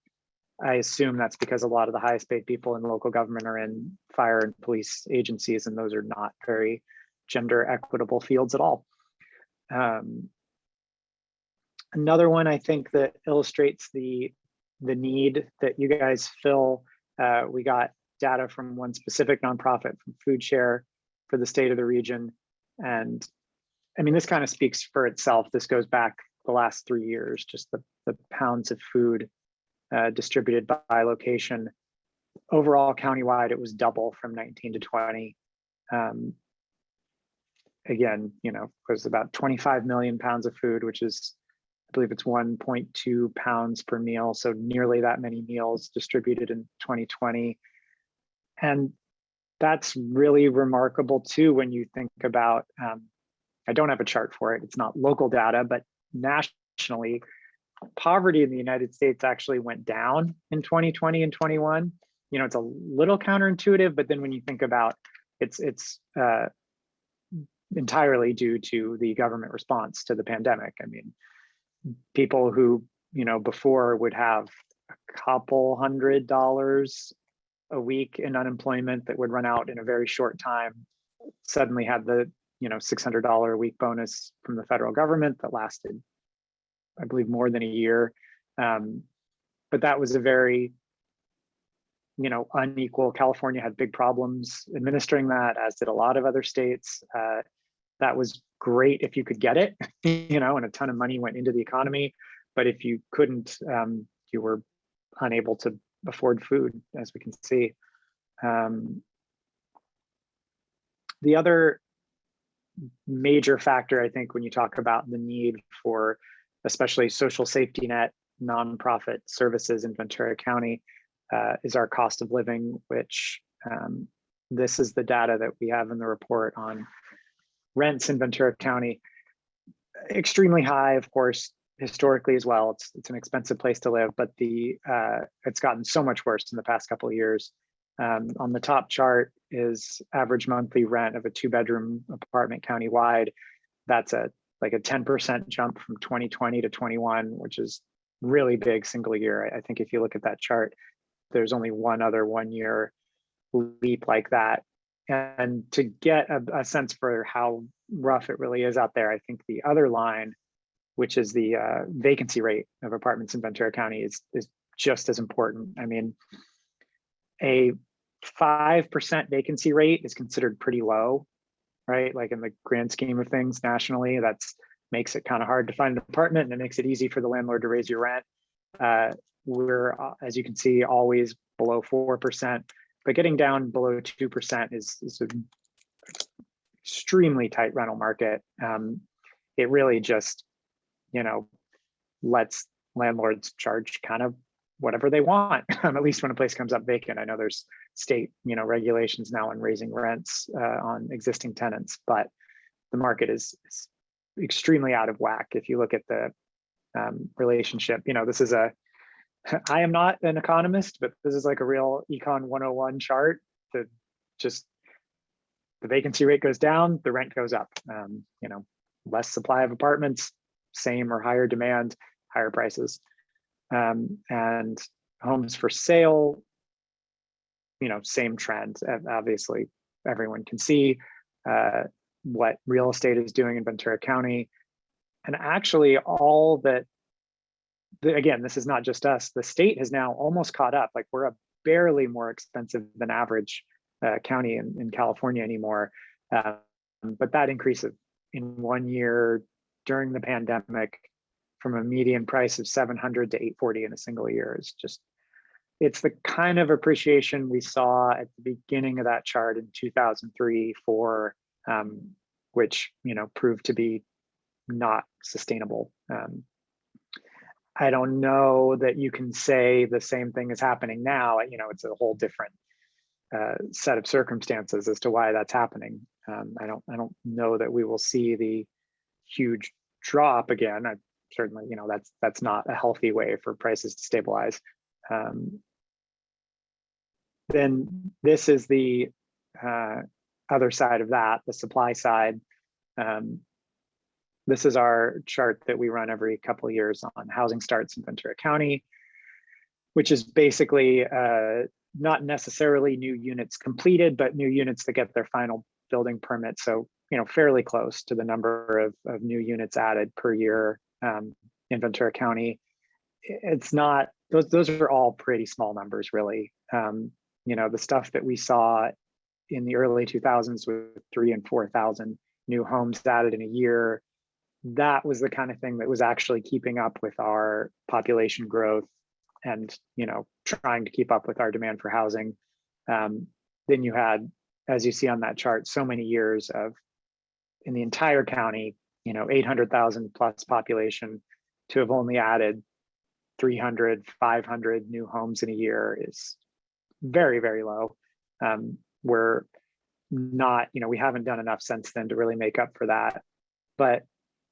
I assume that's because a lot of the highest paid people in local government are in fire and police agencies, and those are not very gender equitable fields at all. Another one I think that illustrates the need that you guys fill, we got data from one specific nonprofit, from Food Share, for the state of the region. And I mean, this kind of speaks for itself. This goes back the last 3 years, just the pounds of food distributed by location. Overall, countywide, it was double from 19 to 20. Again, you know, it was about 25 million pounds of food, which is, I believe it's 1.2 pounds per meal. So nearly that many meals distributed in 2020. And that's really remarkable too, when you think about, I don't have a chart for it, it's not local data, but nationally, poverty in the United States actually went down in 2020 and 21. You know, it's a little counterintuitive, but then when you think about it's entirely due to the government response to the pandemic. I mean, people who, you know, before would have a couple $100 a week in unemployment that would run out in a very short time, suddenly had the, you know, $600 a week bonus from the federal government that lasted, I believe, more than a year. But that was a very, you know, unequal. California had big problems administering that, as did a lot of other states. That was great if you could get it, you know, and a ton of money went into the economy. But if you couldn't, you were unable to afford food, as we can see. The other major factor, I think, when you talk about the need for especially social safety net nonprofit services in Ventura County, is our cost of living, which this is the data that we have in the report on rents in Ventura County. Extremely high, of course, historically as well. It's an expensive place to live, but it's gotten so much worse in the past couple of years. On the top chart is average monthly rent of a 2-bedroom apartment countywide. That's like a 10% jump from 2020 to 21, which is really big single year. I think if you look at that chart, there's only one other 1 year leap like that. And to get a sense for how rough it really is out there, I think the other line, which is the vacancy rate of apartments in Ventura County, is just as important. I mean, a 5% vacancy rate is considered pretty low, right? Like in the grand scheme of things nationally, that's makes it kind of hard to find an apartment, and it makes it easy for the landlord to raise your rent. We're, as you can see, always below 4%, but getting down below 2% is an extremely tight rental market. It really just, you know, lets landlords charge kind of whatever they want, at least when a place comes up vacant. I know there's state, you know, regulations now on raising rents on existing tenants, but the market is extremely out of whack. If you look at the relationship, you know, this is I am not an economist, but this is like a real Econ 101 chart that just the vacancy rate goes down, the rent goes up. You know, less supply of apartments, same or higher demand, higher prices. And homes for sale, you know, same trend. Obviously, everyone can see what real estate is doing in Ventura County. And actually all that, again, this is not just us, the state has now almost caught up. Like we're a barely more expensive than average county in California anymore. But that increase in 1 year during the pandemic from a median price of $700 to $840 in a single year is just, it's the kind of appreciation we saw at the beginning of that chart in 2003 for which, you know, proved to be not sustainable. I don't know that you can say the same thing is happening now. You know, it's a whole different set of circumstances as to why that's happening. I don't know that we will see the huge drop again. I certainly, you know, that's not a healthy way for prices to stabilize. Then this is the other side of that, the supply side. This is our chart that we run every couple of years on housing starts in Ventura County, which is basically not necessarily new units completed, but new units that get their final building permit. So, you know, fairly close to the number of new units added per year in Ventura County. It's not, those are all pretty small numbers, really. You know, the stuff that we saw in the early 2000s with 3,000 and 4,000 new homes added in a year, that was the kind of thing that was actually keeping up with our population growth and, you know, trying to keep up with our demand for housing. Then you had, as you see on that chart, so many years of, in the entire county, you know, 800,000 plus population, to have only added 300, 500 new homes in a year is very, very low. We're not, you know, we haven't done enough since then to really make up for that. But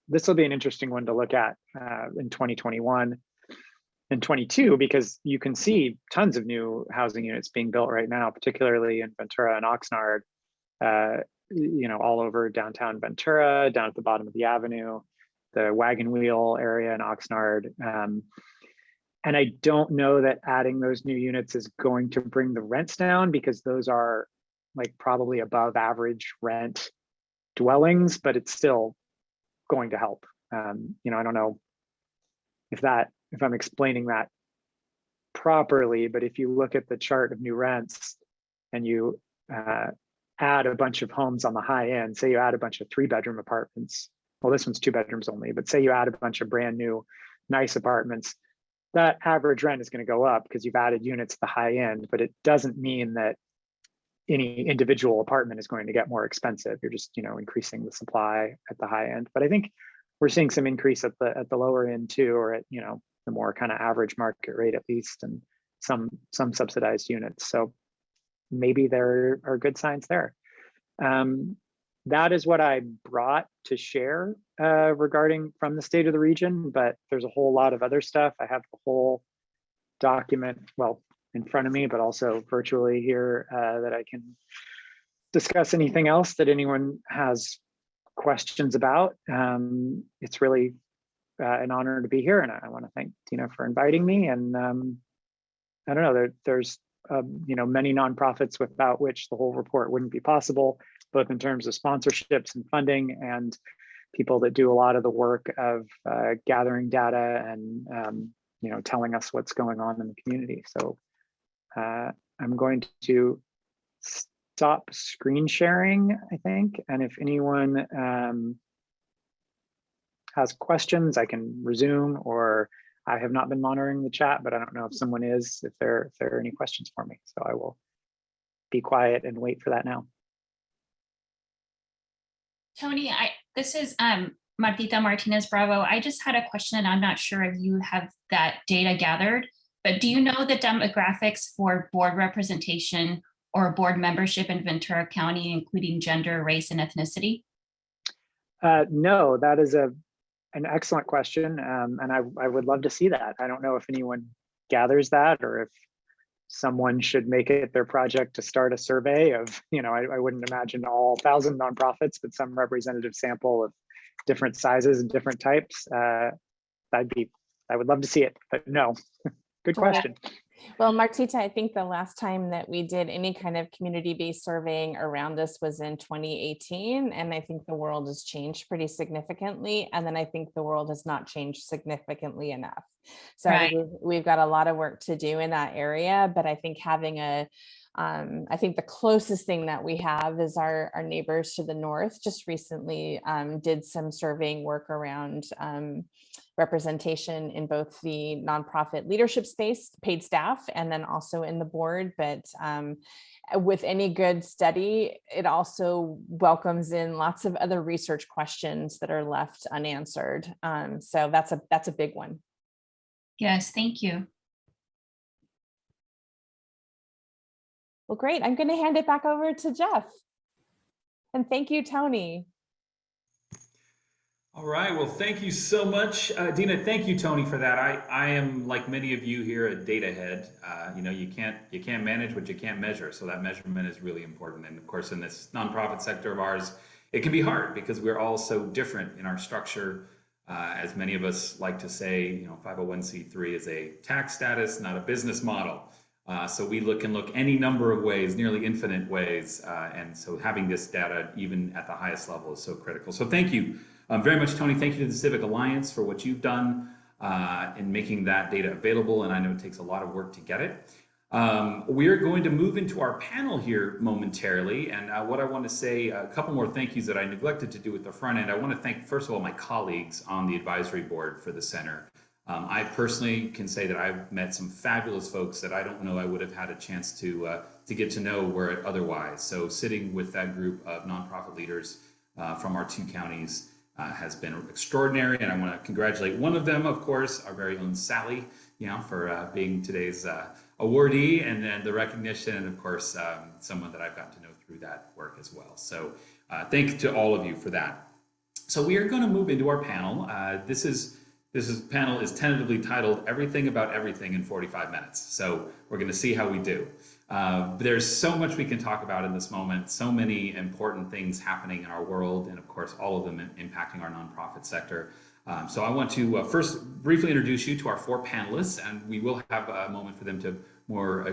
this will be an interesting one to look at in 2021 and 22, because you can see tons of new housing units being built right now, particularly in Ventura and Oxnard, you know, all over downtown Ventura, down at the bottom of the avenue, the wagon wheel area in Oxnard. And I don't know that adding those new units is going to bring the rents down, because those are like probably above average rent dwellings, but it's still going to help. You know, I don't know if I'm explaining that properly, but if you look at the chart of new rents and you add a bunch of homes on the high end, say you add a bunch of 3-bedroom apartments, well, this one's 2 bedrooms only, but say you add a bunch of brand new, nice apartments, that average rent is going to go up because you've added units at the high end, but it doesn't mean that any individual apartment is going to get more expensive. You're just, you know, increasing the supply at the high end. But I think we're seeing some increase at the lower end too, or at, you know, the more kind of average market rate at least, and some subsidized units. So maybe there are good signs there. That is what I brought to share regarding from the state of the region, but there's a whole lot of other stuff. I have the whole document, well, in front of me, but also virtually here that I can discuss anything else that anyone has questions about. It's really an honor to be here, and I want to thank Tina for inviting me. And I don't know, there's you know, many nonprofits without which the whole report wouldn't be possible, both in terms of sponsorships and funding, and people that do a lot of the work of gathering data and you know, telling us what's going on in the community. So I'm going to stop screen sharing, I think. And if anyone has questions, I can resume, or I have not been monitoring the chat, but I don't know if someone is, if there are any questions for me. So I will be quiet and wait for that now. Tony, this is Martita Martinez Bravo. I just had a question, and I'm not sure if you have that data gathered, but do you know the demographics for board representation or board membership in Ventura County, including gender, race, and ethnicity? No, that is an excellent question, and I would love to see that. I don't know if anyone gathers that, or if someone should make it their project to start a survey of, I wouldn't imagine all 1,000 nonprofits, but some representative sample of different sizes and different types. I would love to see it, but no. Good question. Well, Martita, I think the last time that we did any kind of community-based surveying around this was in 2018. And I think the world has changed pretty significantly. And then I think the world has not changed significantly enough. So Right. we've got a lot of work to do in that area, but I think having I think the closest thing that we have is our neighbors to the north just recently did some surveying work around representation in both the nonprofit leadership space, paid staff, and then also in the board. But with any good study, it also welcomes in lots of other research questions that are left unanswered. So that's a big one. Yes, thank you. Well, great. I'm going to hand it back over to Jeff. And thank you, Tony. All right, well, thank you so much, Dina. Thank you, Tony, for that. I am like many of you here at Datahead. You can't manage what you can't measure, so that measurement is really important. And of course, in this nonprofit sector of ours, it can be hard because we're all so different in our structure. As many of us like to say, 501c3 is a tax status, not a business model. So we can look any number of ways, nearly infinite ways, and so having this data even at the highest level is so critical. So thank you very much, Tony. Thank you to the Civic Alliance for what you've done in making that data available, and I know it takes a lot of work to get it. We're going to move into our panel here momentarily, and what I want to say, a couple more thank yous that I neglected to do at the front end. I want to thank, first of all, my colleagues on the advisory board for the center. I personally can say that I've met some fabulous folks that I don't know I would have had a chance to get to know were it otherwise. So sitting with that group of nonprofit leaders from our 2 counties has been extraordinary, and I want to congratulate one of them, of course, our very own Sally, for being today's awardee, and then the recognition, and of course, someone that I've gotten to know through that work as well. So thank you to all of you for that. So we are going to move into our panel. This panel is tentatively titled Everything About Everything in 45 Minutes. So we're going to see how we do. There's so much we can talk about in this moment, so many important things happening in our world, and of course, all of them impacting our nonprofit sector. So I want to first briefly introduce you to our 4 panelists, and we will have a moment for them to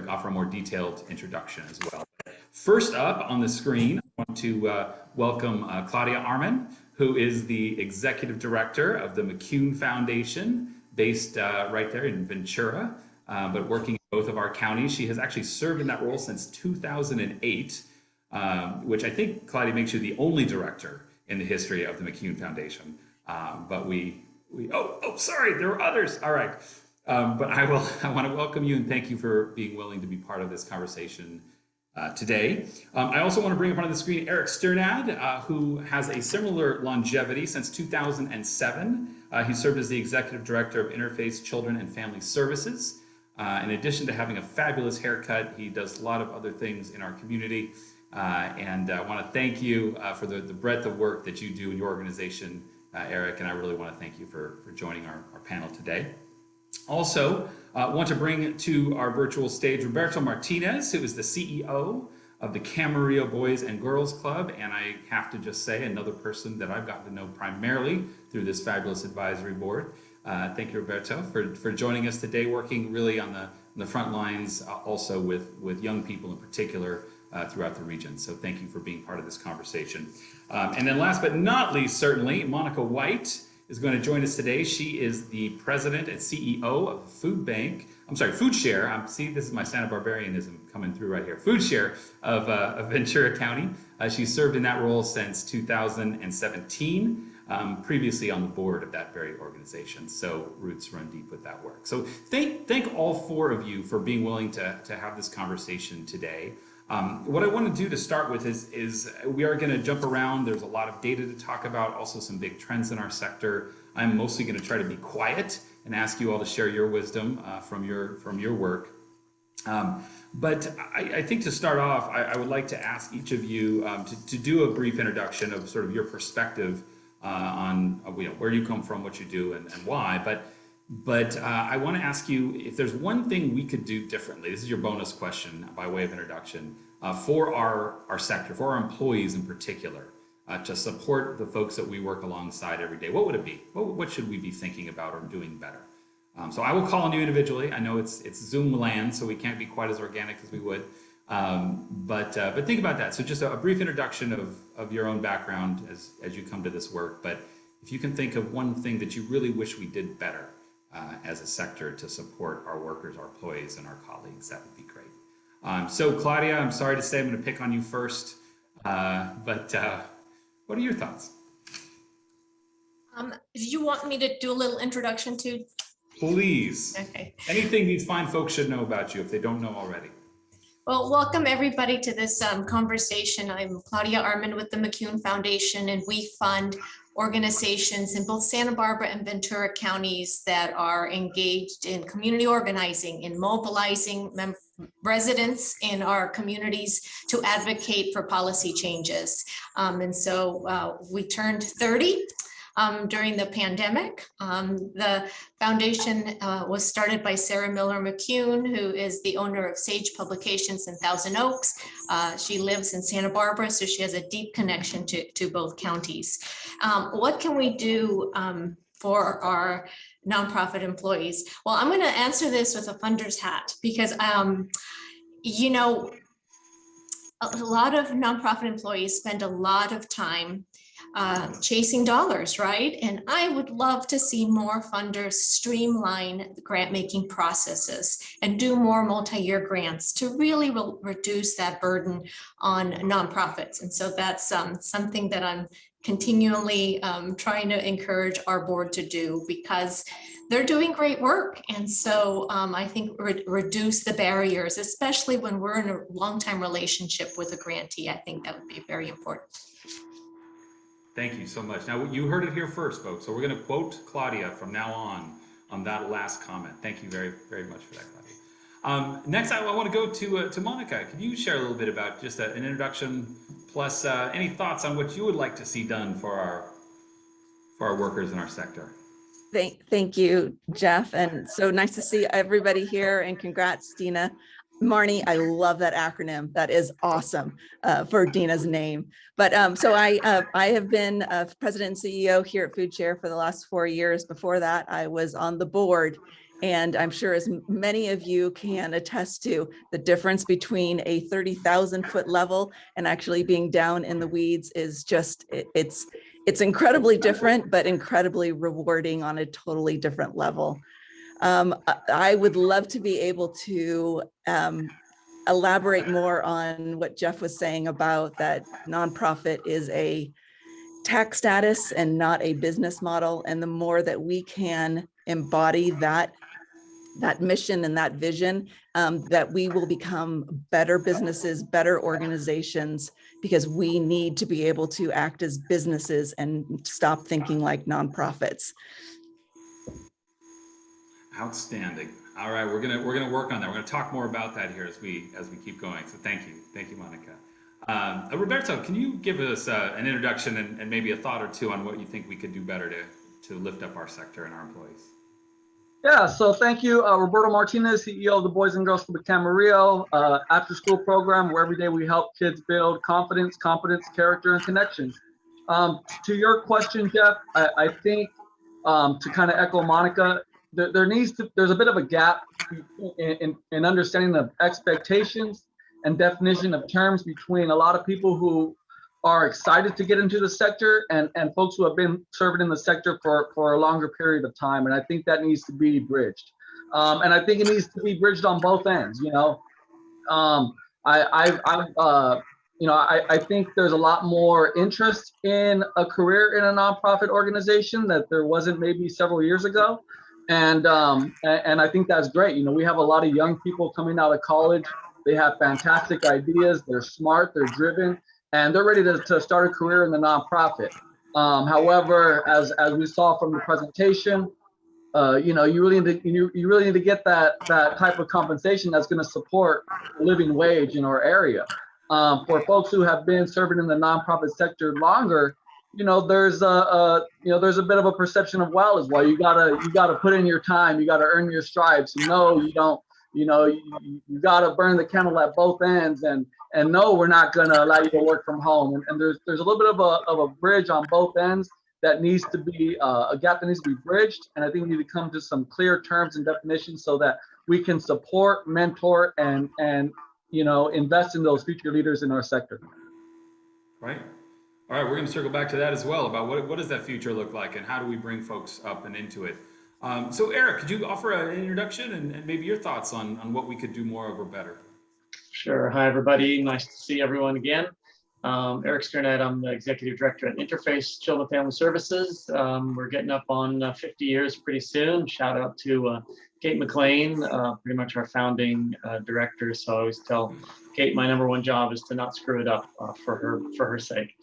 offer a more detailed introduction as well. First up on the screen, I want to welcome Claudia Arman, who is the Executive Director of the MCCune Foundation, based right there in Ventura, but working in both of our counties. She has actually served in that role since 2008, which I think, Claudia, makes you the only director in the history of the MCCune Foundation. But sorry, there were others. All right. But I want to welcome you and thank you for being willing to be part of this conversation today. I also want to bring up onto the screen Eric Sternad, who has a similar longevity since 2007. He served as the Executive Director of Interface Children and Family Services. In addition to having a fabulous haircut, he does a lot of other things in our community. And I want to thank you for the breadth of work that you do in your organization, Eric, and I really want to thank you for joining our panel today. Also, want to bring to our virtual stage Roberto Martinez, who is the CEO of the Camarillo Boys and Girls Club, and I have to just say, another person that I've gotten to know primarily through this fabulous advisory board. Thank you, Roberto, for joining us today, working really on the front lines, also with young people in particular throughout the region. So thank you for being part of this conversation. And then last but not least, certainly, Monica White is going to join us today. She is the president and CEO of the food bank, food share. See, this is my Santa Barbarianism coming through right here. Food share of Ventura County. She's served in that role since 2017. Previously on the board of that very organization. So roots run deep with that work. So thank all four of you for being willing to have this conversation today. What I want to do to start with is we are going to jump around. There's a lot of data to talk about, also some big trends in our sector. I'm mostly going to try to be quiet and ask you all to share your wisdom from your work. But I think to start off, I would like to ask each of you to do a brief introduction of sort of your perspective on where you come from, what you do, and why. But I want to ask you if there's one thing we could do differently. This is your bonus question by way of introduction for our sector, for our employees in particular, to support the folks that we work alongside every day. What would it be? What should we be thinking about or doing better? So I will call on you individually. I know it's Zoom land, so we can't be quite as organic as we would. But think about that. So just a brief introduction of your own background as you come to this work. But if you can think of one thing that you really wish we did better as a sector to support our workers, our employees, and our colleagues, that would be great. So Claudia, I'm sorry to say I'm going to pick on you first, but what are your thoughts? Did you want me to do a little introduction too? Please. Okay. Anything these fine folks should know about you if they don't know already. Well, welcome everybody to this conversation. I'm Claudia Armand with the MCCune Foundation, and we fund organizations in both Santa Barbara and Ventura counties that are engaged in community organizing, in mobilizing residents in our communities to advocate for policy changes. And so we turned 30 during the pandemic. The foundation was started by Sarah Miller McCune, who is the owner of Sage Publications in Thousand Oaks. She lives in Santa Barbara, so she has a deep connection to both counties. What can we do for our nonprofit employees? Well, I'm going to answer this with a funder's hat because, you know, a lot of nonprofit employees spend a lot of time chasing dollars, right? And I would love to see more funders streamline the grant making processes and do more multi-year grants to really reduce that burden on nonprofits. And so that's something that I'm continually trying to encourage our board to do because they're doing great work. And so I think reduce the barriers, especially when we're in a long-time relationship with a grantee. I think that would be very important. Thank you so much. Now, you heard it here first, folks. So we're going to quote Claudia from now on that last comment. Thank you very, very much for that, Claudia. Next, I want to go to Monica. Can you share a little bit about just an introduction plus any thoughts on what you would like to see done for our workers in our sector? Thank you, Jeff. And so nice to see everybody here, and congrats, Dina. Marnie, I love that acronym. That is awesome for Dina's name. But so I have been president and CEO here at Food Share for the last 4 years. Before that, I was on the board. And I'm sure as many of you can attest to, the difference between a 30,000 foot level and actually being down in the weeds is just, it's incredibly different, but incredibly rewarding on a totally different level. I would love to be able to elaborate more on what Jeff was saying about that nonprofit is a tax status and not a business model. And the more that we can embody that mission and that vision, that we will become better businesses, better organizations, because we need to be able to act as businesses and stop thinking like nonprofits. Outstanding. All right, we're gonna work on that. We're gonna talk more about that here as we keep going. So thank you, Monica. Roberto, can you give us an introduction and maybe a thought or two on what you think we could do better to lift up our sector and our employees? Yeah, so thank you, Roberto Martinez, CEO of the Boys and Girls Club of Camarillo, after school program where every day we help kids build confidence, competence, character, and connections. To your question, Jeff, I think to kind of echo Monica, there's a bit of a gap in understanding of expectations and definition of terms between a lot of people who are excited to get into the sector and folks who have been serving in the sector for a longer period of time. And I think that needs to be bridged. And I think it needs to be bridged on both ends. I think there's a lot more interest in a career in a nonprofit organization that there wasn't maybe several years ago. And I think that's great. We have a lot of young people coming out of college. They have fantastic ideas. They're smart, they're driven, and they're ready to start a career in the nonprofit. However, as we saw from the presentation, you really need to get that type of compensation that's going to support a living wage in our area. For folks who have been serving in the nonprofit sector longer, there's a bit of a perception of, well, as well, you gotta put in your time, you gotta earn your stripes. No, you don't. You gotta burn the candle at both ends, and no, we're not gonna allow you to work from home. And there's a little bit of a bridge on both ends that needs to be a gap that needs to be bridged. And I think we need to come to some clear terms and definitions so that we can support, mentor, and invest in those future leaders in our sector. Right. All right, we're going to circle back to that as well about what does that future look like and how do we bring folks up and into it. So Eric, could you offer an introduction and maybe your thoughts on what we could do more of or better? Sure. Hi, everybody. Nice to see everyone again. Eric Sternett, I'm the Executive Director at Interface Children and Family Services. We're getting up on 50 years pretty soon. Shout out to Kate McLean, pretty much our founding director. So I always tell Kate my #1 job is to not screw it up for her sake.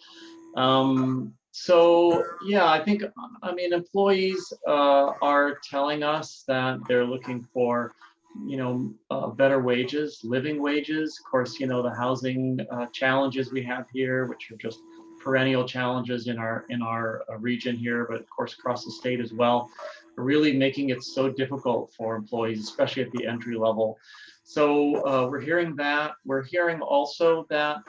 So yeah, I think, employees are telling us that they're looking for better wages, living wages. Of course, the housing challenges we have here, which are just perennial challenges in our region here, but of course across the state as well, are really making it so difficult for employees, especially at the entry level. So we're hearing that. We're hearing also that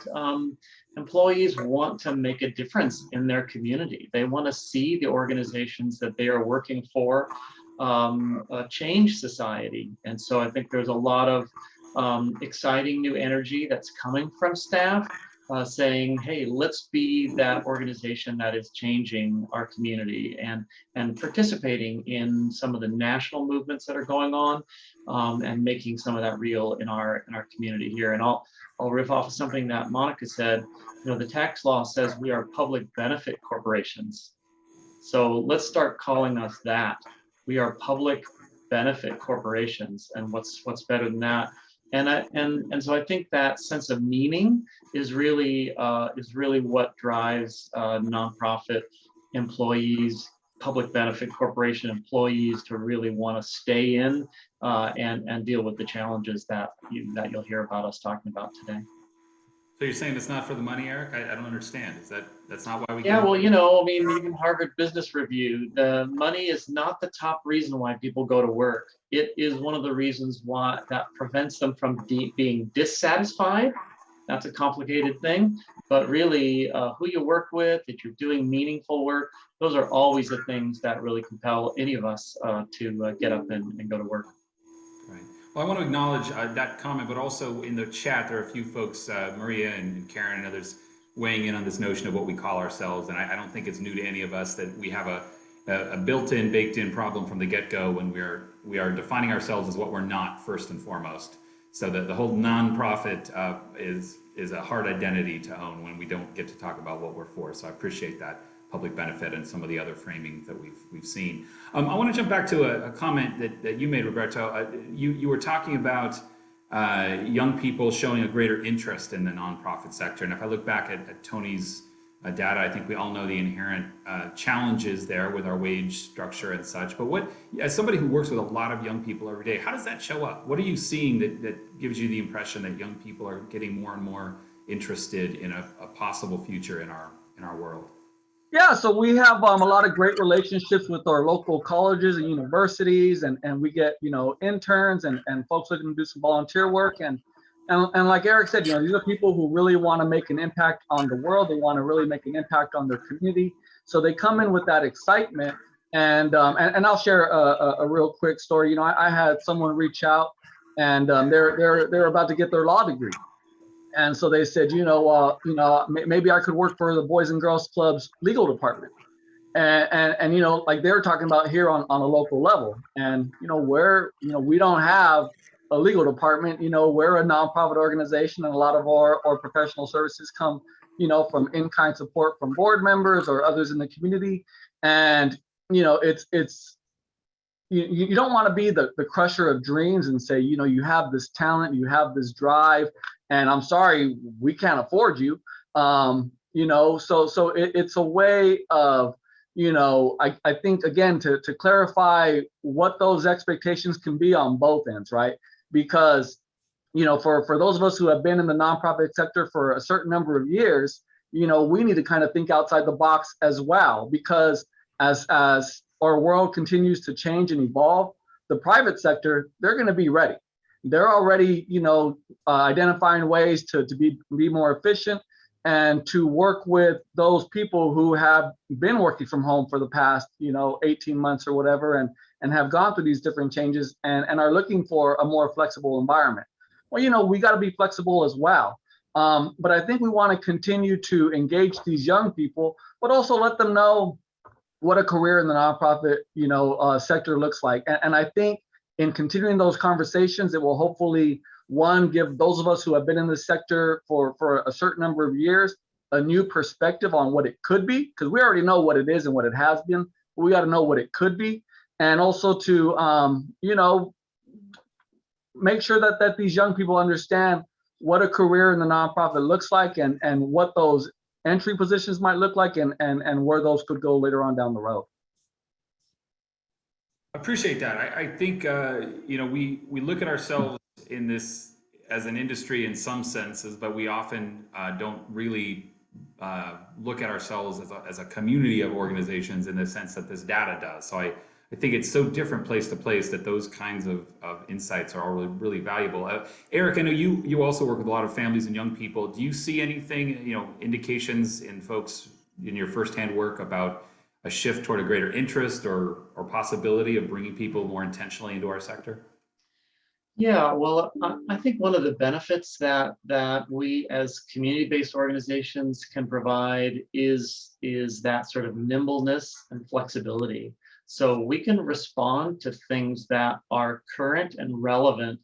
employees want to make a difference in their community. They want to see the organizations that they are working for change society. And so I think there's a lot of exciting new energy that's coming from staff saying, hey, let's be that organization that is changing our community and participating in some of the national movements that are going on and making some of that real in our community here. And I'll riff off of something that Monica said. The tax law says we are public benefit corporations. So let's start calling us that. We are public benefit corporations, and what's better than that? And so I think that sense of meaning is really what drives nonprofit employees, public benefit corporation employees to really want to stay in and deal with the challenges that you'll hear about us talking about today. So you're saying it's not for the money, Eric? I don't understand. That's not why we? Yeah, well, even Harvard Business Review, the money is not the top reason why people go to work. It is one of the reasons why that prevents them from being dissatisfied. That's a complicated thing, but really who you work with, that you're doing meaningful work, those are always the things that really compel any of us to get up and go to work. Right. Well, I want to acknowledge that comment, but also in the chat, there are a few folks, Maria and Karen and others, weighing in on this notion of what we call ourselves. And I don't think it's new to any of us that we have a built-in, baked-in problem from the get-go when we are defining ourselves as what we're not first and foremost. So that the whole nonprofit is a hard identity to own when we don't get to talk about what we're for. So I appreciate that public benefit and some of the other framing that we've seen. I want to jump back to a comment that you made, Roberto. You were talking about young people showing a greater interest in the nonprofit sector. And if I look back at Tony's data, I think we all know the inherent challenges there with our wage structure and such. But as somebody who works with a lot of young people every day, how does that show up? What are you seeing that gives you the impression that young people are getting more and more interested in a possible future in our world? Yeah, so we have a lot of great relationships with our local colleges and universities, and we get interns and folks looking to do some volunteer work, and like Eric said, these are people who really want to make an impact on the world. They want to really make an impact on their community, so they come in with that excitement. And I'll share a real quick story. I had someone reach out, and they're about to get their law degree. And so they said, maybe I could work for the Boys and Girls Club's legal department. and you know, like they were talking about here on a local level, and you know, where, you know, we don't have a legal department, you know, we're a nonprofit organization, and a lot of our professional services come, you know, from in-kind support from board members or others in the community. And you know, you don't want to be the crusher of dreams and say, you know, you have this talent, you have this drive, and I'm sorry, we can't afford you. You know, so it's a way of, you know, I think, again, to clarify what those expectations can be on both ends, right? Because, you know, for those of us who have been in the nonprofit sector for a certain number of years, you know, we need to kind of think outside the box as well, because as our world continues to change and evolve, the private sector, they're going to be ready. They're already, you know, identifying ways to be more efficient and to work with those people who have been working from home for the past, you know, 18 months or whatever, and have gone through these different changes and are looking for a more flexible environment. Well, you know, we got to be flexible as well. But I think we want to continue to engage these young people, but also let them know what a career in the nonprofit, you know, sector looks like. And I think in continuing those conversations, it will hopefully, one, give those of us who have been in this sector for a certain number of years a new perspective on what it could be, because we already know what it is and what it has been, but we got to know what it could be. And also to, you know, make sure that these young people understand what a career in the nonprofit looks like, and what those entry positions might look like, and where those could go later on down the road. Appreciate that. I think, you know, we look at ourselves in this as an industry in some senses, but we often don't really look at ourselves as a community of organizations in the sense that this data does. So I think it's so different place to place that those kinds of insights are all really valuable. Eric, I know you also work with a lot of families and young people. Do you see anything, you know, indications in folks in your firsthand work about a shift toward a greater interest or possibility of bringing people more intentionally into our sector? Yeah, well, I think one of the benefits that we as community-based organizations can provide is that sort of nimbleness and flexibility. So we can respond to things that are current and relevant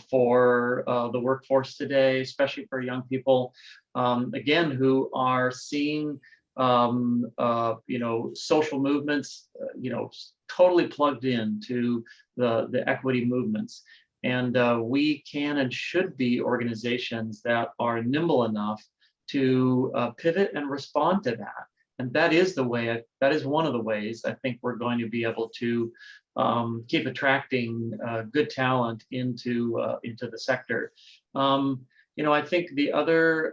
for the workforce today, especially for young people, again, who are seeing you know, social movements, you know, totally plugged into the equity movements. And we can and should be organizations that are nimble enough to pivot and respond to that. And that is the way, that is one of the ways I think we're going to be able to keep attracting good talent into the sector. You know, I think the other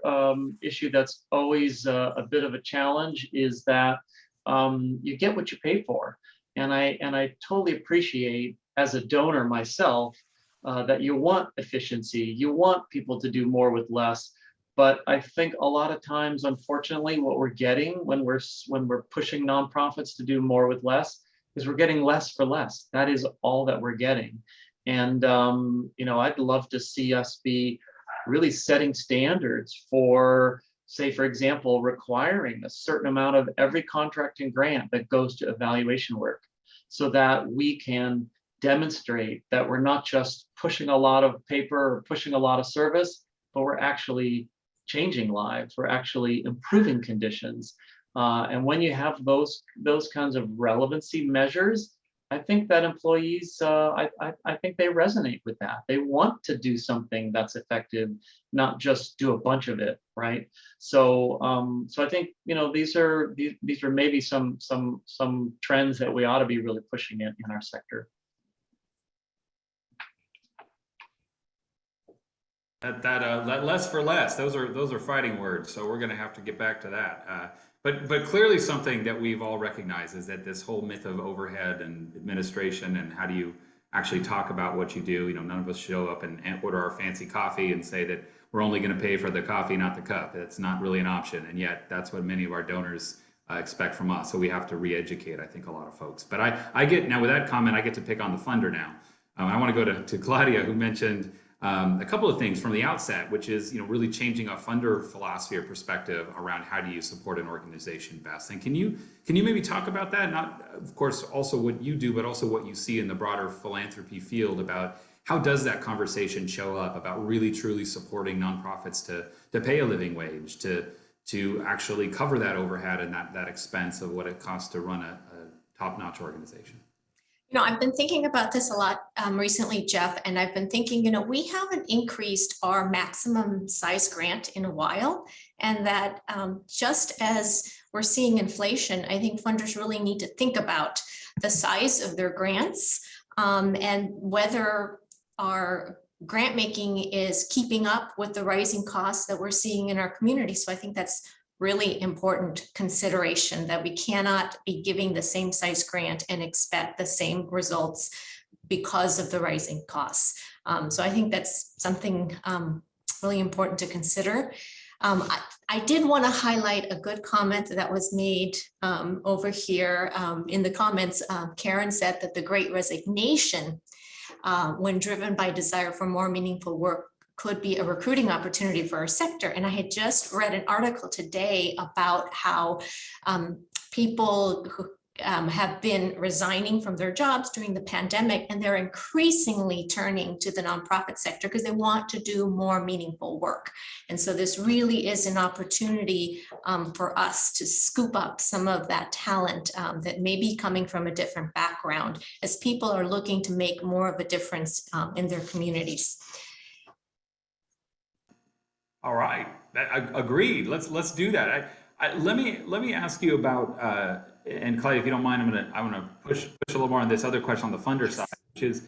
issue that's always a bit of a challenge is that you get what you pay for. And I totally appreciate, as a donor myself, that you want efficiency, you want people to do more with less. But I think a lot of times, unfortunately, what we're getting when we're pushing nonprofits to do more with less is we're getting less for less. That is all that we're getting. And you know, I'd love to see us be really setting standards for, say, for example, requiring a certain amount of every contract and grant that goes to evaluation work, so that we can demonstrate that we're not just pushing a lot of paper or pushing a lot of service, but we're actually changing lives, we're actually improving conditions. And when you have those kinds of relevancy measures, I think that employees, I think they resonate with that. They want to do something that's effective, not just do a bunch of it, right? So, so I think, you know, these are maybe some trends that we ought to be really pushing in our sector. That less for less, those are fighting words. So we're going to have to get back to that. But clearly something that we've all recognized is that this whole myth of overhead and administration and how do you actually talk about what you do. You know, none of us show up and order our fancy coffee and say that we're only going to pay for the coffee, not the cup. It's not really an option. And yet that's what many of our donors expect from us. So we have to re-educate, I think, a lot of folks. But I get, now with that comment, I get to pick on the funder now. I want to go to Claudia, who mentioned a couple of things from the outset, which is, really changing a funder philosophy or perspective around how do you support an organization best. And can you maybe talk about that? Not, of course, also what you do, but also what you see in the broader philanthropy field about how does that conversation show up about really truly supporting nonprofits to pay a living wage, to actually cover that overhead and that expense of what it costs to run a top-notch organization? I've been thinking about this a lot recently, Jeff, and I've been thinking, we haven't increased our maximum size grant in a while, and that just as we're seeing inflation, I think funders really need to think about the size of their grants and whether our grant making is keeping up with the rising costs that we're seeing in our community. So I think that's really important consideration, that we cannot be giving the same size grant and expect the same results because of the rising costs. So I think that's something really important to consider. I did want to highlight a good comment that was made over here in the comments. Karen said that the Great Resignation, when driven by desire for more meaningful work, could be a recruiting opportunity for our sector. And I had just read an article today about how people who have been resigning from their jobs during the pandemic, and they're increasingly turning to the nonprofit sector because they want to do more meaningful work. And so this really is an opportunity for us to scoop up some of that talent that may be coming from a different background as people are looking to make more of a difference in their communities. All right, agreed. Let's do that. Let me ask you about and Claudia, if you don't mind, I'm gonna push a little more on this other question on the funder side, which is,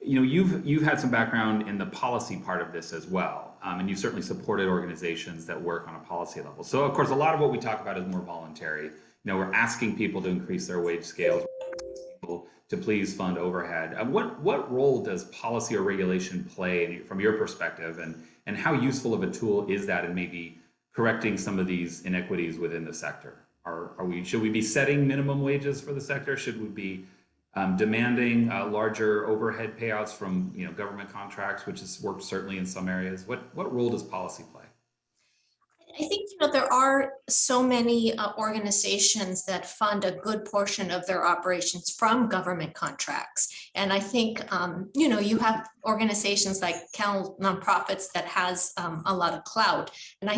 you've had some background in the policy part of this as well, and you've certainly supported organizations that work on a policy level. So of course, a lot of what we talk about is more voluntary. We're asking people to increase their wage scales, people to please fund overhead. What role does policy or regulation play from your perspective, and how useful of a tool is that in maybe correcting some of these inequities within the sector? Should we be setting minimum wages for the sector? Should we be demanding larger overhead payouts from government contracts, which has worked certainly in some areas? What role does policy play? I think there are so many organizations that fund a good portion of their operations from government contracts, and I think you have organizations like Cal Nonprofits that has a lot of clout, and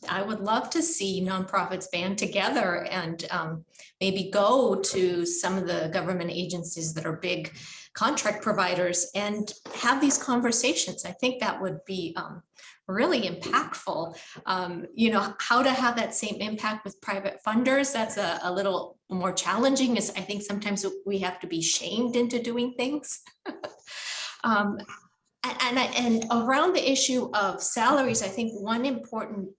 I would love to see nonprofits band together and maybe go to some of the government agencies that are big contract providers and have these conversations. I think that would be really impactful. How to have that same impact with private funders, that's a little more challenging, is I think sometimes we have to be shamed into doing things. And around the issue of salaries, I think one important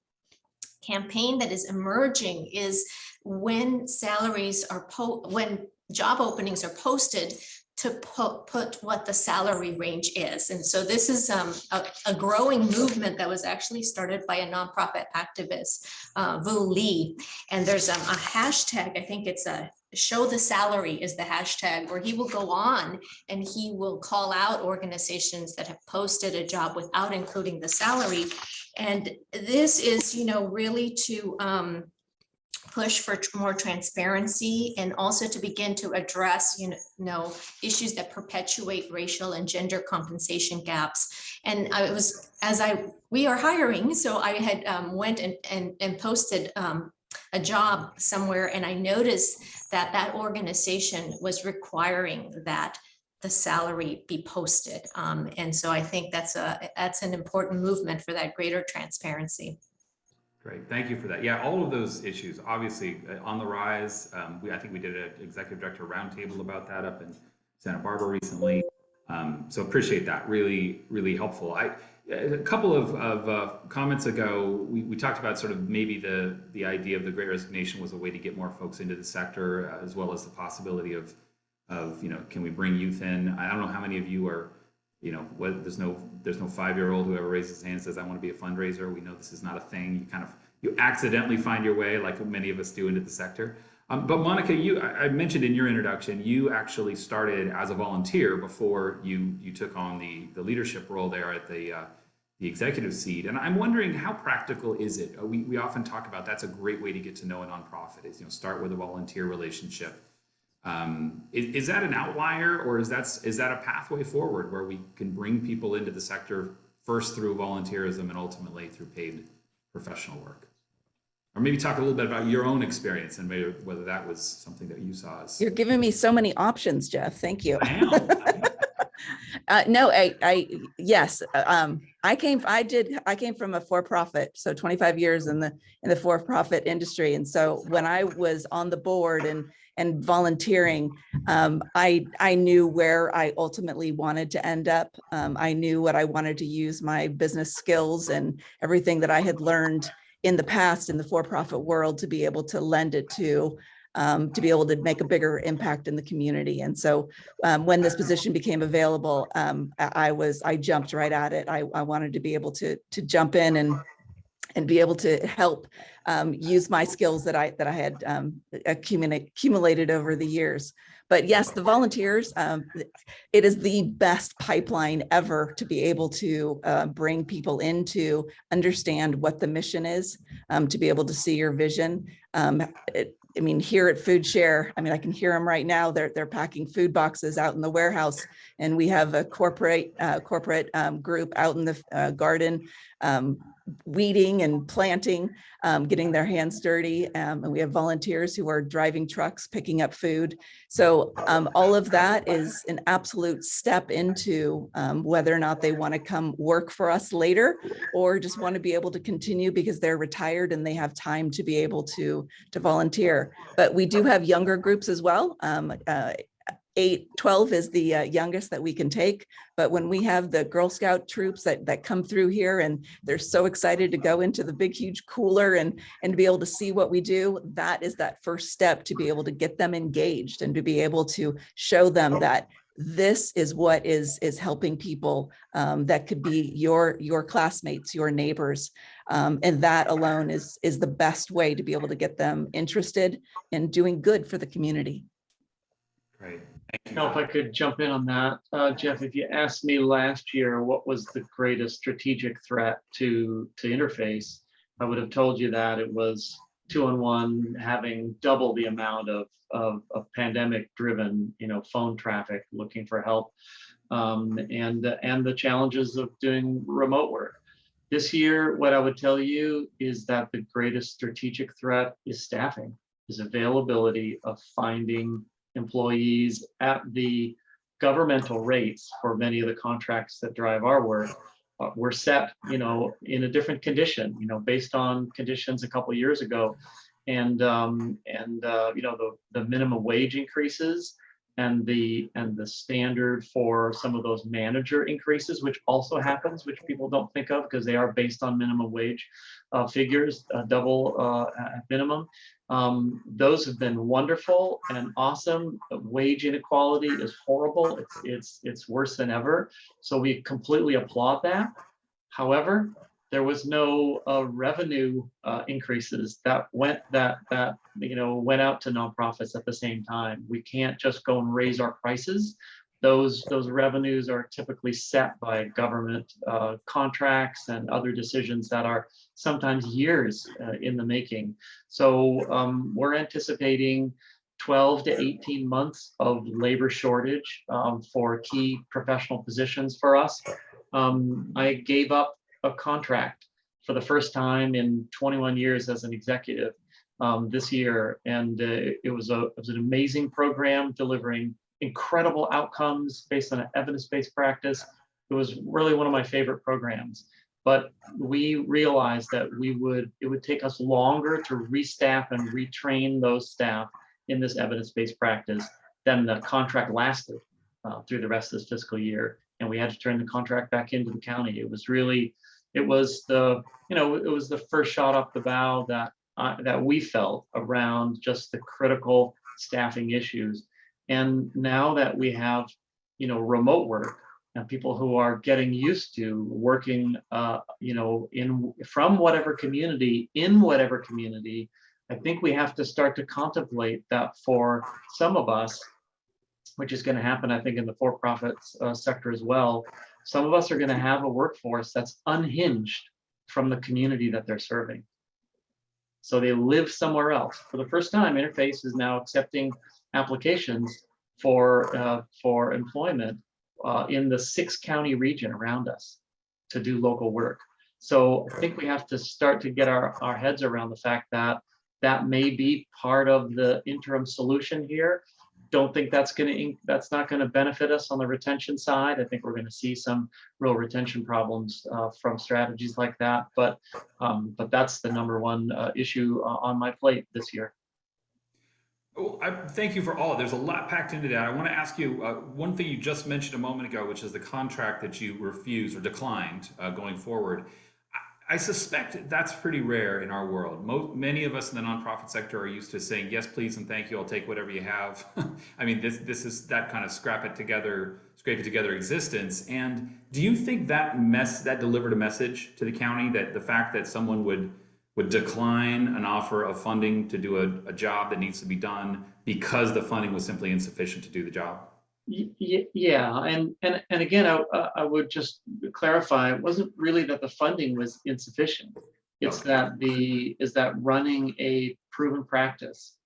campaign that is emerging is when salaries are when job openings are posted, to put what the salary range is. And so this is a growing movement that was actually started by a nonprofit activist, Vu Lee. And there's a hashtag, I think it's a show the salary is the hashtag, where he will go on and he will call out organizations that have posted a job without including the salary. And this is, really to push for more transparency, and also to begin to address, issues that perpetuate racial and gender compensation gaps. And we are hiring, so I had went and posted a job somewhere, and I noticed that organization was requiring that the salary be posted. And so I think that's an important movement for that greater transparency. Great, thank you for that. Yeah, all of those issues obviously on the rise. I think we did an executive director roundtable about that up in Santa Barbara recently. So appreciate that, really, really helpful. A couple of comments ago, we talked about sort of maybe the idea of the Great Resignation was a way to get more folks into the sector, as well as the possibility of can we bring youth in? I don't know how many of you are, there's no 5-year-old who ever raises his hand and says, I want to be a fundraiser. We know this is not a thing. You accidentally find your way, like many of us do, into the sector. But Monica, I mentioned in your introduction, you actually started as a volunteer before you took on the leadership role there at the executive seat. And I'm wondering, how practical is it? We often talk about that's a great way to get to know a nonprofit, is start with a volunteer relationship. Is that an outlier, or is that a pathway forward where we can bring people into the sector first through volunteerism and ultimately through paid professional work? Or maybe talk a little bit about your own experience and maybe whether that was something that you saw as. You're giving me so many options, Jeff. Thank you. I am. No, yes. I came from a for-profit, so 25 years in the for-profit industry. And so when I was on the board and volunteering, I knew where I ultimately wanted to end up. I knew what I wanted to use my business skills and everything that I had learned in the past in the for-profit world to be able to lend it to be able to make a bigger impact in the community. And so when this position became available, I jumped right at it. I wanted to be able to jump in and be able to help use my skills that I had accumulated over the years. But yes, the volunteers, it is the best pipeline ever to be able to bring people in to understand what the mission is, to be able to see your vision. I mean, here at Food Share, I mean, I can hear them right now. They're packing food boxes out in the warehouse, and we have a corporate group out in the garden, weeding and planting, getting their hands dirty. And we have volunteers who are driving trucks, picking up food. So all of that is an absolute step into whether or not they want to come work for us later, or just want to be able to continue because they're retired and they have time to be able to volunteer. But we do have younger groups as well. 12 is the youngest that we can take. But when we have the Girl Scout troops that come through here and they're so excited to go into the big, huge cooler and to be able to see what we do, that is that first step to be able to get them engaged and to be able to show them that this is what is helping people that could be your classmates, your neighbors. And that alone is the best way to be able to get them interested in doing good for the community. Great. Now, if I could jump in on that, Jeff, if you asked me last year what was the greatest strategic threat to Interface, I would have told you that it was 2-on-1 having double the amount of pandemic-driven, phone traffic looking for help, and the challenges of doing remote work. This year, what I would tell you is that the greatest strategic threat is staffing, is availability of finding employees at the governmental rates for many of the contracts that drive our work. Were set, in a different condition, based on conditions a couple of years ago, and the minimum wage increases and the standard for some of those manager increases, which also happens, which people don't think of because they are based on minimum wage figures, double at minimum. Those have been wonderful and awesome. Wage inequality is horrible. It's worse than ever. So we completely applaud that. However, there was no revenue increases that went out to nonprofits at the same time. We can't just go and raise our prices. Those revenues are typically set by government contracts and other decisions that are sometimes years in the making. So we're anticipating 12 to 18 months of labor shortage for key professional positions for us. I gave up a contract for the first time in 21 years as an executive this year, and it was an amazing program delivering incredible outcomes based on an evidence-based practice. It was really one of my favorite programs, but we realized that it would take us longer to restaff and retrain those staff in this evidence-based practice than the contract lasted through the rest of this fiscal year. And we had to turn the contract back into the county. It was the first shot up the bow that we felt around just the critical staffing issues. And now that we have, remote work and people who are getting used to working, from whatever community, in whatever community, I think we have to start to contemplate that for some of us, which is going to happen, I think, in the for-profit sector as well. Some of us are going to have a workforce that's unhinged from the community that they're serving. So they live somewhere else. For the first time, Interface is now accepting applications for employment in the 6-county region around us to do local work. So I think we have to start to get our heads around the fact that that may be part of the interim solution here. Don't think that's not going to benefit us on the retention side. I think we're going to see some real retention problems from strategies like that. But that's the number one issue on my plate this year. Well, thank you for all. There's a lot packed into that. I want to ask you one thing you just mentioned a moment ago, which is the contract that you refused or declined going forward. I suspect that's pretty rare in our world. Many of us in the nonprofit sector are used to saying, yes, please, and thank you. I'll take whatever you have. I mean, this is that kind of scrape it together existence. And do you think that delivered a message to the county, that the fact that someone would decline an offer of funding to do a job that needs to be done because the funding was simply insufficient to do the job? Yeah, and again, I would just clarify, it wasn't really that the funding was insufficient. It's that running a proven practice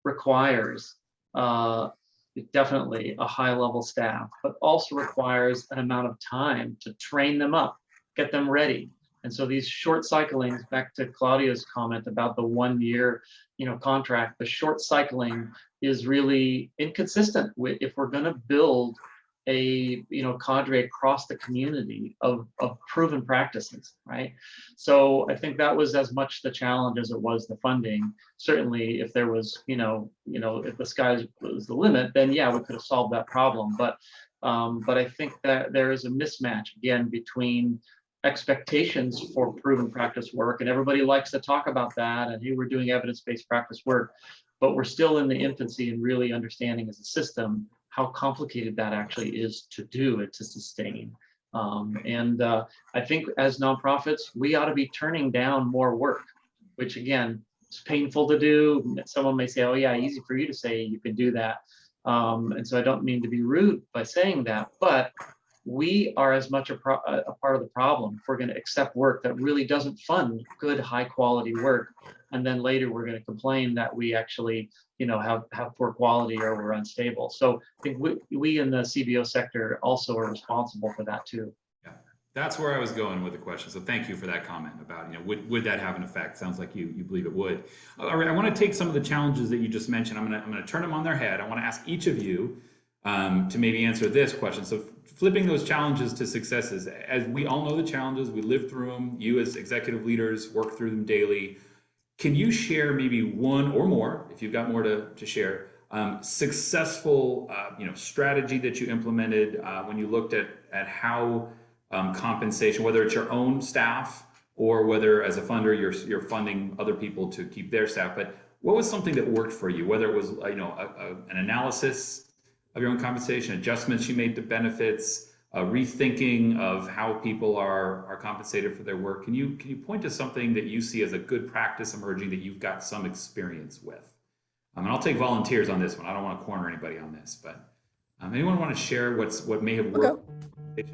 requires definitely a high level staff, but also requires an amount of time to train them up, get them ready. And so these short cyclings, back to Claudia's comment about the 1 year, contract, the short cycling is really inconsistent with, if we're going to build a, cadre across the community of proven practices, right? So I think that was as much the challenge as it was the funding. Certainly, if there was, if the sky was the limit, then yeah, we could have solved that problem. But I think that there is a mismatch again between expectations for proven practice work, and everybody likes to talk about that, and here we're doing evidence-based practice work, but we're still in the infancy and really understanding as a system how complicated that actually is to do and to sustain. I think as nonprofits, we ought to be turning down more work, which again, is painful to do. Someone may say, oh yeah, easy for you to say, you can do that. And so I don't mean to be rude by saying that, but we are as much a part of the problem if we're going to accept work that really doesn't fund good, high quality work. And then later we're going to complain that we actually, have poor quality or we're unstable. So I think we in the CBO sector also are responsible for that too. Yeah, that's where I was going with the question. So thank you for that comment about, would that have an effect? Sounds like you believe it would. All right, I want to take some of the challenges that you just mentioned. I'm going to turn them on their head. I want to ask each of you to maybe answer this question. So flipping those challenges to successes, as we all know the challenges, we live through them, you as executive leaders work through them daily. Can you share maybe one or more, if you've got more to share, successful strategy that you implemented when you looked at how compensation, whether it's your own staff or whether as a funder you're funding other people to keep their staff, but what was something that worked for you, whether it was an analysis of your own compensation, adjustments you made to benefits, rethinking of how people are compensated for their work. Can you point to something that you see as a good practice emerging that you've got some experience with? And I'll take volunteers on this one. I don't want to corner anybody on this, but anyone want to share what may have worked?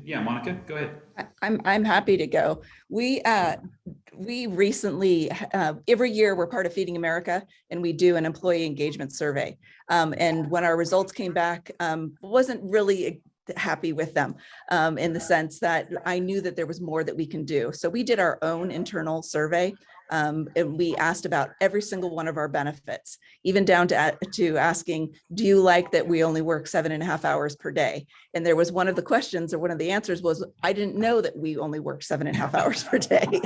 Yeah, Monica, go ahead. I'm happy to go. We recently, every year we're part of Feeding America, and we do an employee engagement survey. And when our results came back, wasn't really happy with them in the sense that I knew that there was more that we can do. So we did our own internal survey, and we asked about every single one of our benefits, even down to asking, do you like that we only work 7.5 hours per day? And there was one of the questions, or one of the answers was, I didn't know that we only work 7.5 hours per day.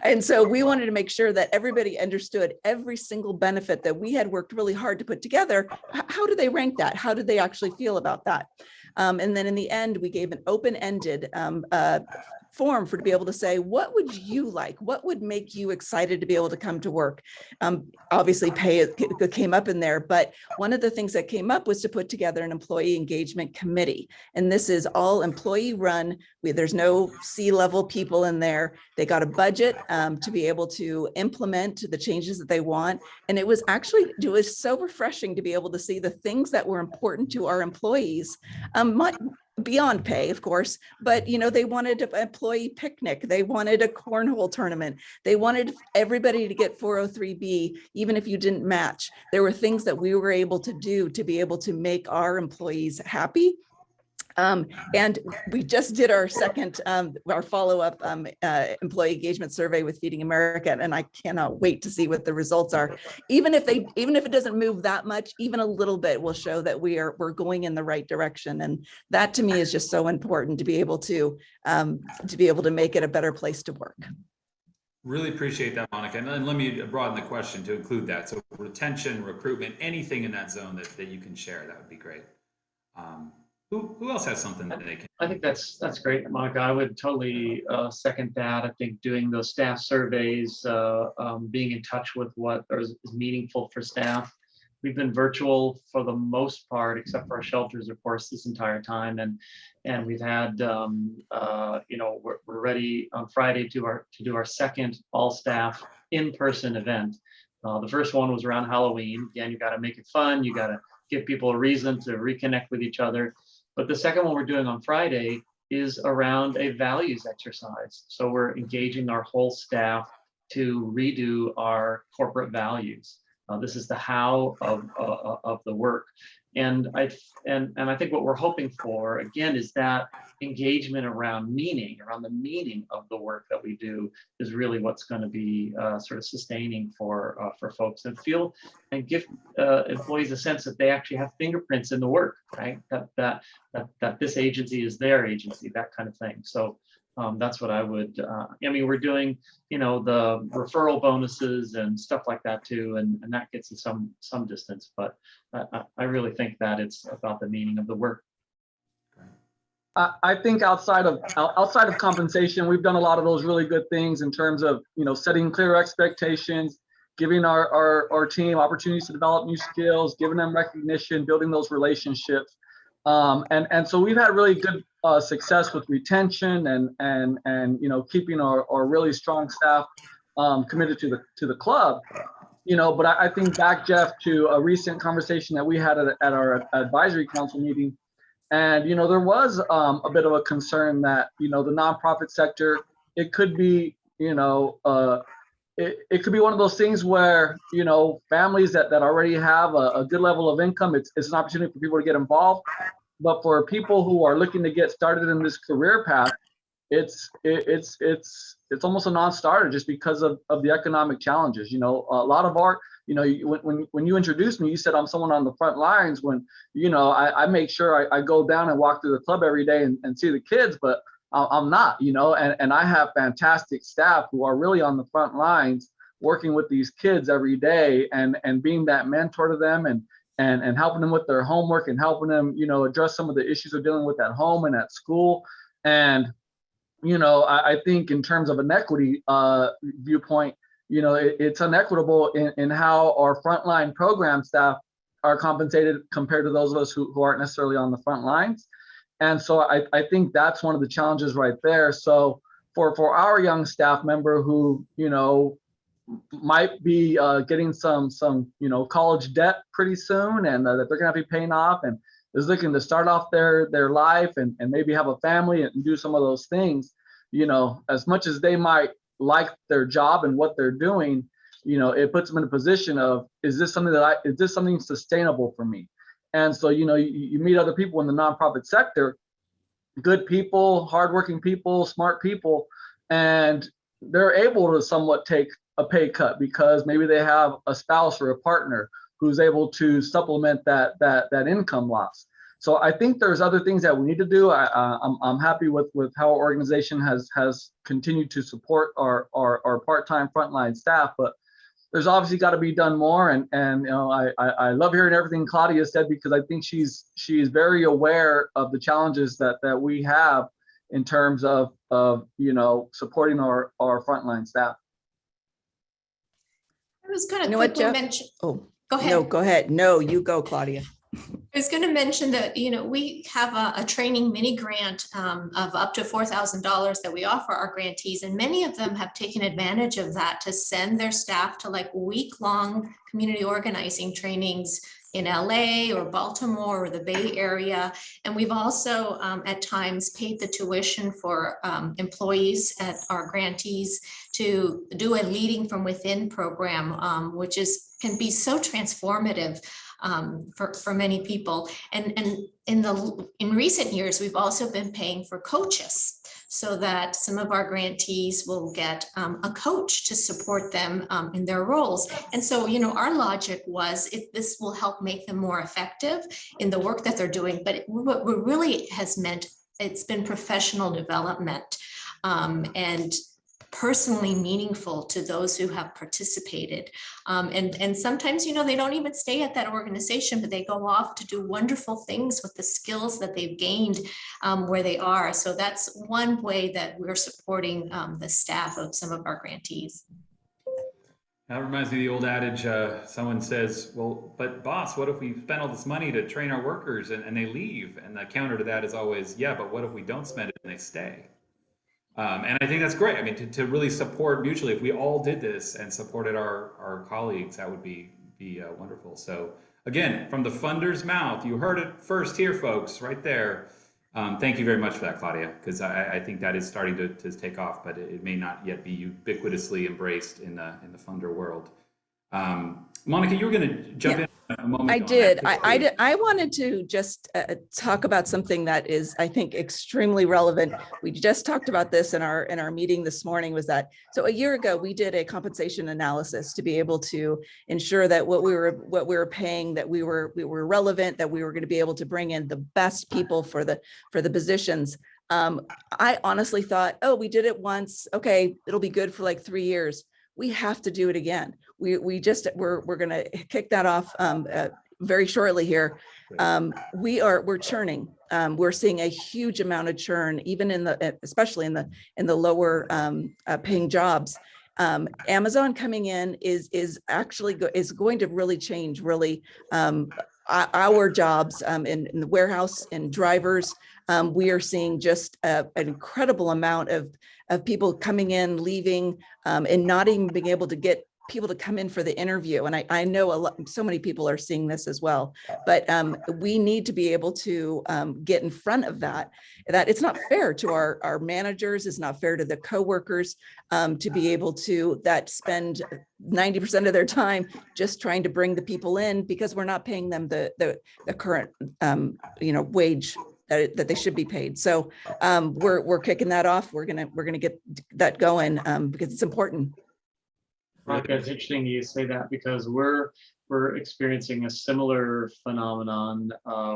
And so we wanted to make sure that everybody understood every single benefit that we had worked really hard to put together. How do they rank that? How did they actually feel about that? And then in the end, we gave an open-ended form for to be able to say, what would you like? What would make you excited to be able to come to work? Obviously pay came up in there, but one of the things that came up was to put together an employee engagement committee. And this is all employee run. There's no C-level people in there. They got a budget to be able to implement the changes that they want. And it was so refreshing to be able to see the things that were important to our employees, beyond pay, of course, but they wanted an employee picnic. They wanted a cornhole tournament. They wanted everybody to get 403B, even if you didn't match. There were things that we were able to do to be able to make our employees happy. And we just did our second, our follow-up employee engagement survey with Feeding America, and I cannot wait to see what the results are. Even if it doesn't move that much, even a little bit will show that we're going in the right direction. And that to me is just so important to be able to make it a better place to work. Really appreciate that, Monica. And let me broaden the question to include that. So retention, recruitment, anything in that zone that you can share, that would be great. Who else has something that they can? I think that's great, Monica. I would totally second that. I think doing those staff surveys, being in touch with what is meaningful for staff. We've been virtual for the most part, except for our shelters, of course, this entire time. And we've had, we're ready on Friday to do our second all staff in-person event. The first one was around Halloween. Again, you got to make it fun. You got to give people a reason to reconnect with each other. But the second one we're doing on Friday is around a values exercise. So we're engaging our whole staff to redo our corporate values. This is the how of the work. And I think what we're hoping for, again, is that engagement around the meaning of the work that we do is really what's going to be sort of sustaining for folks, and give employees a sense that they actually have fingerprints in the work, right? That this agency is their agency, that kind of thing. So that's what I would, we're doing, the referral bonuses and stuff like that too. And that gets us some distance, but I really think that it's about the meaning of the work. I think outside of compensation, we've done a lot of those really good things in terms of, setting clear expectations, giving our team opportunities to develop new skills, giving them recognition, building those relationships. And so we've had really good success with retention and keeping our really strong staff committed to the club. But I think back, Jeff, to a recent conversation that we had at our advisory council meeting. And, there was a bit of a concern that, the nonprofit sector, it could be, it could be one of those things where, families that already have a good level of income, it's an opportunity for people to get involved. But for people who are looking to get started in this career path, it's almost a non-starter just because of the economic challenges. A lot of our, when you introduced me, you said I'm someone on the front lines. When I make sure I go down and walk through the club every day and see the kids, but I'm not, and I have fantastic staff who are really on the front lines working with these kids every day and being that mentor to them and helping them with their homework and helping them, address some of the issues they're dealing with at home and at school. And I think in terms of an equity viewpoint, it's inequitable in how our frontline program staff are compensated compared to those of us who aren't necessarily on the front lines. And so I think that's one of the challenges right there. So for our young staff member who, might be getting some college debt pretty soon and that they're going to be paying off and is looking to start off their life and maybe have a family and do some of those things, as much as they might like their job and what they're doing, it puts them in a position of, is this something sustainable for me? And so, you meet other people in the nonprofit sector, good people, hardworking people, smart people, and they're able to somewhat take a pay cut because maybe they have a spouse or a partner who's able to supplement that income loss. So I think there's other things that we need to do. I'm happy with how our organization has continued to support our part-time frontline staff, but there's obviously got to be done more. And I love hearing everything Claudia said because I think she's very aware of the challenges that we have in terms of supporting our frontline staff. I was going You to know what, quickly Jeff? mention, Oh, go ahead. no, go ahead. No, you go, Claudia. I was going to mention that, we have a training mini grant of up to $4,000 that we offer our grantees, and many of them have taken advantage of that to send their staff to like week-long community organizing trainings in LA or Baltimore or the Bay Area. And we've also at times paid the tuition for employees at our grantees to do a leading from within program, which can be so transformative for many people. And in recent years, we've also been paying for coaches so that some of our grantees will get a coach to support them in their roles. And so, our logic was if this will help make them more effective in the work that they're doing, but what really has meant, it's been professional development and personally meaningful to those who have participated. And sometimes, they don't even stay at that organization, but they go off to do wonderful things with the skills that they've gained where they are. So that's one way that we're supporting the staff of some of our grantees. That reminds me of the old adage, someone says, well, but boss, what if we spend all this money to train our workers and they leave? And the counter to that is always, yeah, but what if we don't spend it and they stay? And I think that's great. I mean, to really support mutually, if we all did this and supported our colleagues, that would be wonderful. So again, from the funder's mouth, you heard it first here, folks, right there. Thank you very much for that, Claudia, because I think that is starting to take off, but it may not yet be ubiquitously embraced in the funder world. Monica, you were going to jump in a moment. I did. I wanted to just talk about something that is, I think, extremely relevant. We just talked about this in our meeting this morning. Was that so? A year ago, we did a compensation analysis to be able to ensure that what we were paying, that we were relevant, that we were going to be able to bring in the best people for the positions. I honestly thought, oh, we did it once. Okay, it'll be good for like 3 years. We have to do it again. We're going to kick that off very shortly here. We're churning. We're seeing a huge amount of churn, even especially in the lower paying jobs. Amazon coming in is going to really change our jobs in the warehouse and drivers. We are seeing just an incredible amount of people coming in, leaving, and not even being able to get people to come in for the interview. And I know so many people are seeing this as well, but we need to be able to get in front of that it's not fair to our managers, it's not fair to the coworkers to be able to spend 90% of their time just trying to bring the people in because we're not paying them the current wage that they should be paid. So we're kicking that off. We're gonna get that going because it's important. Monica, it's interesting you say that because we're experiencing a similar phenomenon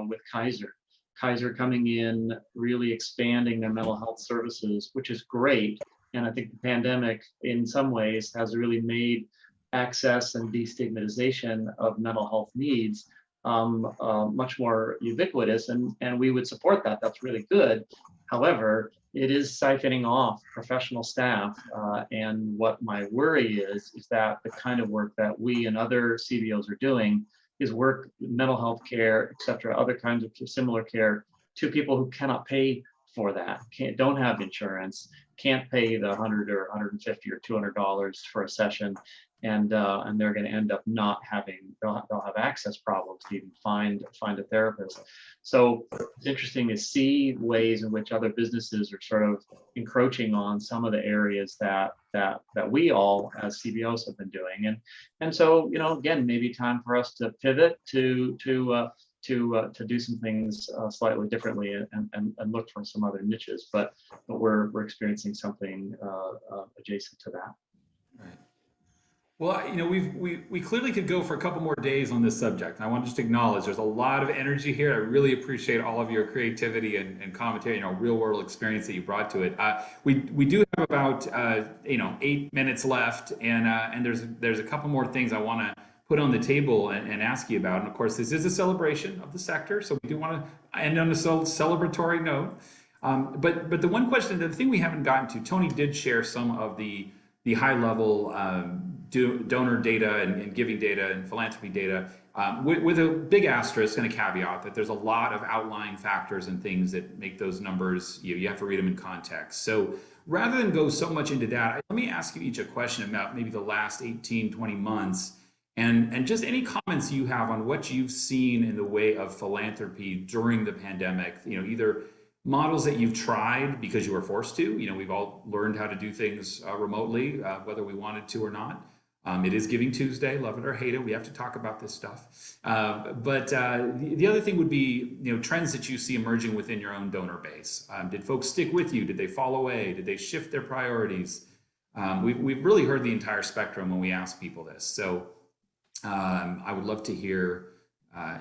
with Kaiser. Kaiser coming in, really expanding their mental health services, which is great. And I think the pandemic, in some ways, has really made access and destigmatization of mental health needs much more ubiquitous, and we would support that. That's really good. However, it is siphoning off professional staff, and what my worry is that the kind of work that we and other CBOs are doing is work, mental health care, et cetera, other kinds of similar care to people who cannot pay for that, don't have insurance, can't pay the $100 or $150 or $200 for a session, and they're going to end up not having, they'll have access problems to even find a therapist. So it's interesting to see ways in which other businesses are sort of encroaching on some of the areas that we all as CBOs have been doing, and so again, maybe time for us to pivot to do some things slightly differently and look for some other niches, but we're experiencing something adjacent to that. Right. Well, we clearly could go for a couple more days on this subject. And I want to just acknowledge there's a lot of energy here. I really appreciate all of your creativity and commentary, real world experience that you brought to it. We do have about 8 minutes left, and there's a couple more things I want to put on the table and ask you about. And of course, this is a celebration of the sector, so we do want to end on a celebratory note. But the one question, the thing we haven't gotten to, Tony did share some of the high level donor data and giving data and philanthropy data, with a big asterisk and a caveat that there's a lot of outlying factors and things that make those numbers, you have to read them in context. So rather than go so much into that, let me ask you each a question about maybe the last 18, 20 months, and just any comments you have on what you've seen in the way of philanthropy during the pandemic, either models that you've tried because you were forced to. We've all learned how to do things remotely, whether we wanted to or not. It is Giving Tuesday, love it or hate it. We have to talk about this stuff. But the other thing would be, trends that you see emerging within your own donor base. Did folks stick with you? Did they fall away? Did they shift their priorities? We've really heard the entire spectrum when we ask people this. So I would love to hear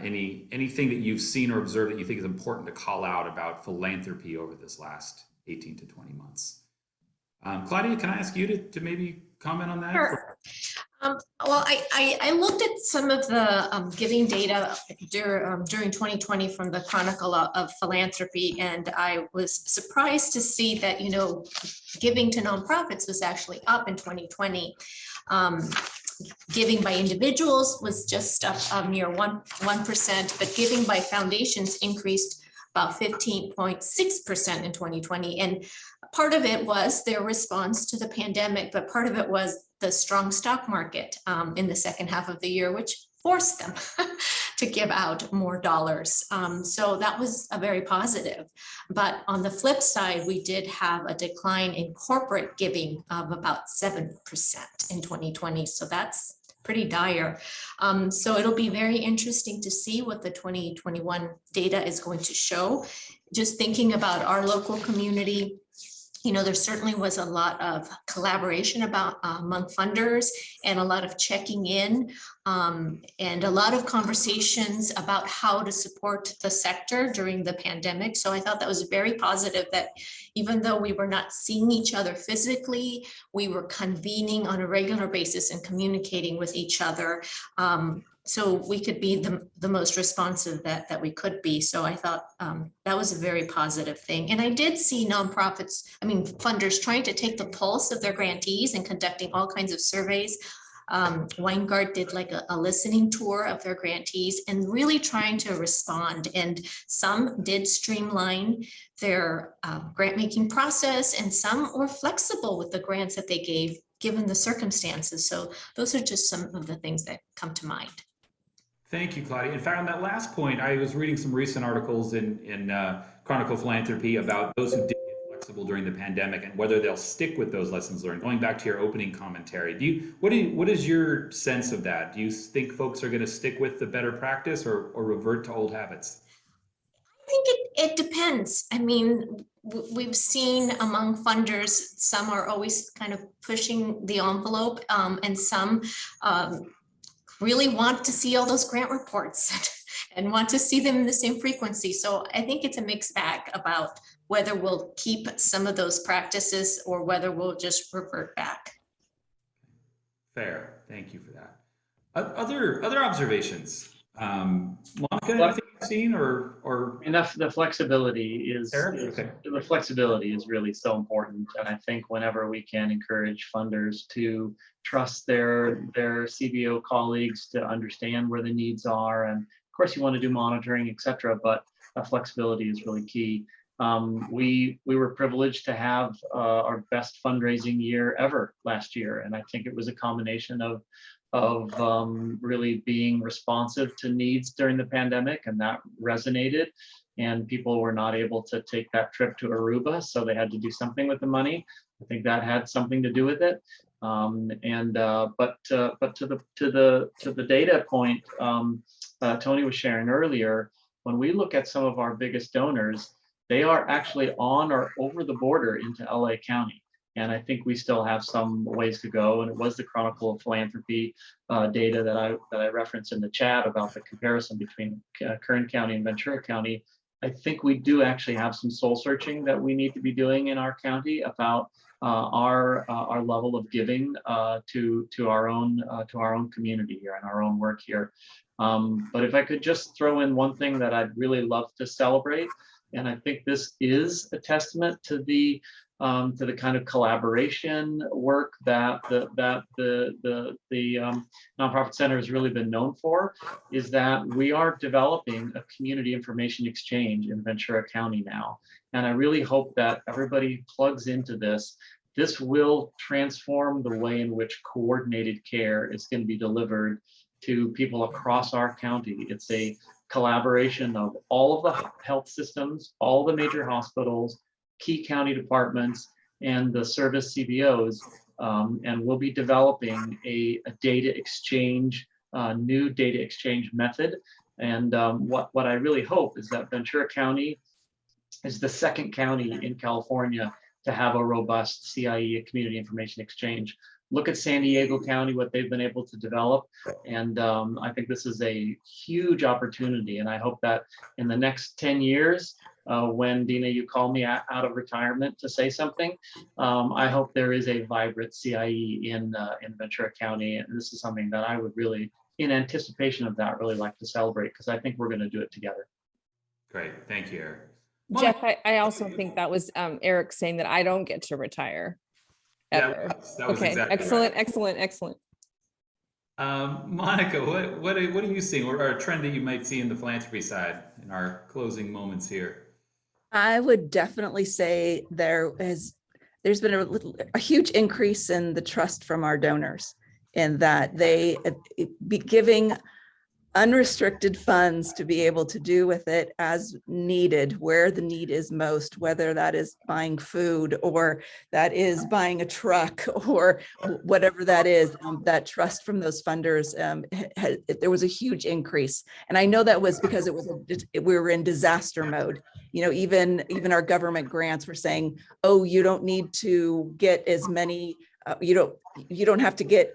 anything that you've seen or observed that you think is important to call out about philanthropy over this last 18 to 20 months. Claudia, can I ask you to maybe comment on that? Sure. Well, I looked at some of the giving data during 2020 from the Chronicle of Philanthropy, and I was surprised to see that, giving to nonprofits was actually up in 2020. Giving by individuals was just up near 1%, but giving by foundations increased about 15.6% in 2020. And part of it was their response to the pandemic, but part of it was the strong stock market in the second half of the year, which forced them to give out more dollars. So that was a very positive. But on the flip side, we did have a decline in corporate giving of about 7% in 2020. So that's pretty dire. So it'll be very interesting to see what the 2021 data is going to show. Just thinking about our local community, there certainly was a lot of collaboration among funders and a lot of checking in and a lot of conversations about how to support the sector during the pandemic. So I thought that was very positive that even though we were not seeing each other physically, we were convening on a regular basis and communicating with each other. So we could be the most responsive that we could be. So I thought that was a very positive thing. And I did see funders trying to take the pulse of their grantees and conducting all kinds of surveys. Weingart did like a listening tour of their grantees and really trying to respond. And some did streamline their grant making process, and some were flexible with the grants that they gave given the circumstances. So those are just some of the things that come to mind. Thank you, Claudia. In fact, on that last point, I was reading some recent articles in Chronicle Philanthropy about those who did get flexible during the pandemic and whether they'll stick with those lessons learned. Going back to your opening commentary, what is your sense of that? Do you think folks are going to stick with the better practice or revert to old habits? I think it depends. We've seen among funders, some are always kind of pushing the envelope, and some really want to see all those grant reports and want to see them in the same frequency. So I think it's a mixed bag about whether we'll keep some of those practices or whether we'll just revert back. Fair. Thank you for that. Other observations? Monica, anything you've seen or enough? The flexibility is okay. The flexibility is really so important, and I think whenever we can encourage funders to trust their CBO colleagues to understand where the needs are, and of course you want to do monitoring, etc. But flexibility is really key. We were privileged to have our best fundraising year ever last year, and I think it was a combination of really being responsive to needs during the pandemic, and that resonated. And people were not able to take that trip to Aruba, so they had to do something with the money. I think that had something to do with it. But to the data point Tony was sharing earlier, when we look at some of our biggest donors, they are actually on or over the border into LA County. And I think we still have some ways to go. And it was the Chronicle of Philanthropy data that I referenced in the chat about the comparison between Kern County and Ventura County. I think we do actually have some soul searching that we need to be doing in our county about our level of giving to our own community here and our own work here. But if I could just throw in one thing that I'd really love to celebrate, And I think this is a testament to the kind of collaboration work that the Nonprofit Center has really been known for, is that we are developing a community information exchange in Ventura County now. And I really hope that everybody plugs into this. This will transform the way in which coordinated care is going to be delivered to people across our county. It's a collaboration of all of the health systems, all the major hospitals, key county departments, and the service CBOs. And we'll be developing a data exchange, new data exchange method. And what I really hope is that Ventura County is the second county in California to have a robust CIE, a community information exchange. Look at San Diego County, what they've been able to develop. And I think this is a huge opportunity. And I hope that in the next 10 years, when Dina, you call me out of retirement to say something, I hope there is a vibrant CIE in Ventura County. And this is something that I would really, in anticipation of that, really like to celebrate, because I think we're going to do it together. Great, thank you, Eric. Jeff, I also think that was Eric saying that I don't get to retire ever. Yeah, that was okay, exactly excellent, right. excellent. Monica, what are you seeing, or a trend that you might see in the philanthropy side in our closing moments here? I would definitely say there's been a huge increase in the trust from our donors, in that they be giving unrestricted funds to be able to do with it as needed, where the need is most, whether that is buying food or that is buying a truck or whatever that is. That trust from those funders, there was a huge increase. And I know that was because we were in disaster mode. You know, even our government grants were saying, oh, you don't need to get as many, you don't have to get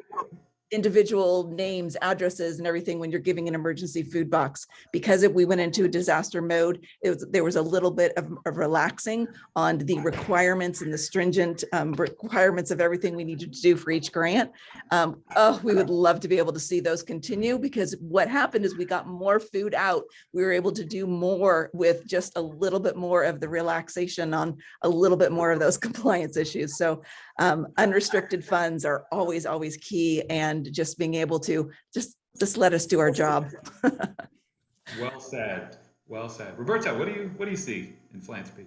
individual names, addresses, and everything when you're giving an emergency food box. Because if we went into a disaster mode, there was a little bit of relaxing on the requirements and the stringent requirements of everything we needed to do for each grant. Oh, we would love to be able to see those continue, because what happened is we got more food out. We were able to do more with just a little bit more of the relaxation on a little bit more of those compliance issues. So unrestricted funds are always key, and just being able to just let us do our job. Well said. Well said. Roberto, what do you see in philanthropy?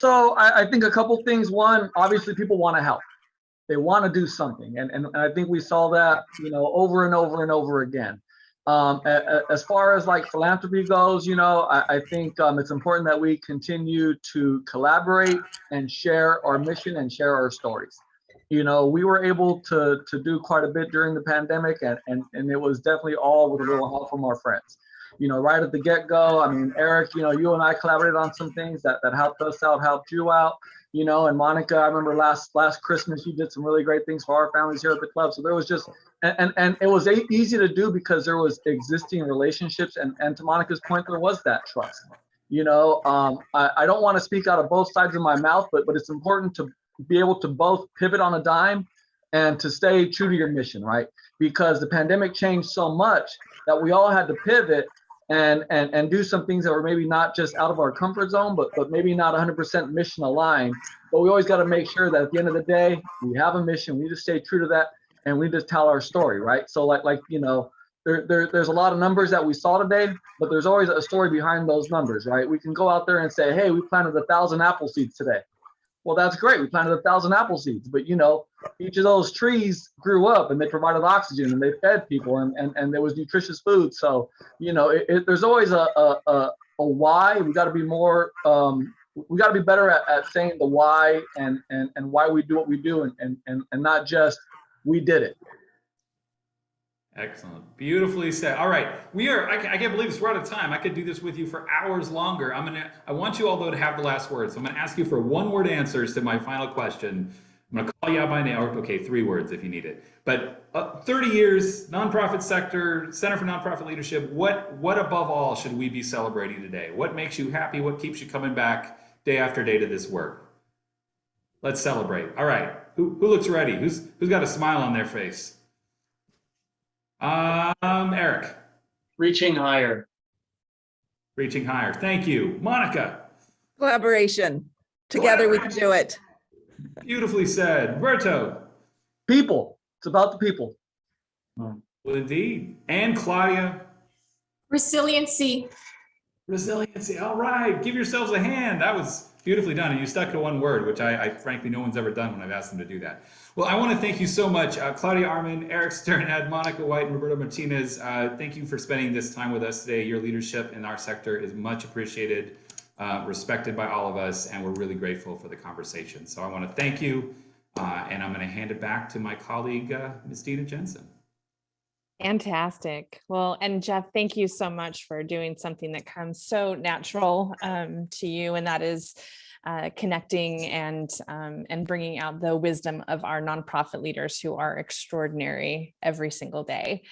So I think a couple things. One, obviously people want to help. They want to do something. And I think we saw that, over and over and over again. As far as like philanthropy goes, I think it's important that we continue to collaborate and share our mission and share our stories. We were able to do quite a bit during the pandemic, and it was definitely all with a little help from our friends. Right at the get-go, I mean, Eric, you and I collaborated on some things that helped us out, helped you out, and Monica, I remember last Christmas, you did some really great things for our families here at the club. So there was just, and it was easy to do because there was existing relationships. And to Monica's point, there was that trust. I don't want to speak out of both sides of my mouth, but it's important to be able to both pivot on a dime and to stay true to your mission, right? Because the pandemic changed so much that we all had to pivot and do some things that were maybe not just out of our comfort zone, but maybe not 100% mission aligned. But we always got to make sure that at the end of the day, we have a mission. We need to stay true to that, and we just tell our story, right? So there's a lot of numbers that we saw today, but there's always a story behind those numbers, right? We can go out there and say, hey, we planted 1,000 apple seeds today. Well, that's great. We planted 1,000 apple seeds, but each of those trees grew up and they provided oxygen and they fed people and there was nutritious food. So, there's always a why. We got to be more, we got to be better at saying the why and why we do what we do and not just we did it. Excellent. Beautifully said. All right. I can't believe this. We're out of time. I could do this with you for hours longer. I want you all, though, to have the last word. So I'm going to ask you for one-word answers to my final question. I'm going to call you out by name. Okay, 3 words if you need it. But 30 years, nonprofit sector, Center for Nonprofit Leadership. What above all should we be celebrating today? What makes you happy? What keeps you coming back day after day to this work? Let's celebrate. All right. Who looks ready? Who's got a smile on their face? Eric. Reaching higher. Reaching higher. Thank you. Monica. Collaboration. Together we can do it. Beautifully said. Roberto. People. It's about the people. Well, indeed. And Claudia. Resiliency. Resiliency. All right. Give yourselves a hand. That was beautifully done. And you stuck to one word, which I frankly, no one's ever done when I've asked them to do that. Well, I want to thank you so much, Claudia Arman, Eric Sternad, Monica White, and Roberto Martinez. Thank you for spending this time with us today. Your leadership in our sector is much appreciated, respected by all of us, and we're really grateful for the conversation. So I want to thank you, and I'm going to hand it back to my colleague, Ms. Dina Jensen. Fantastic. Well, and Jeff, thank you so much for doing something that comes so natural to you, and that is connecting and bringing out the wisdom of our nonprofit leaders who are extraordinary every single day.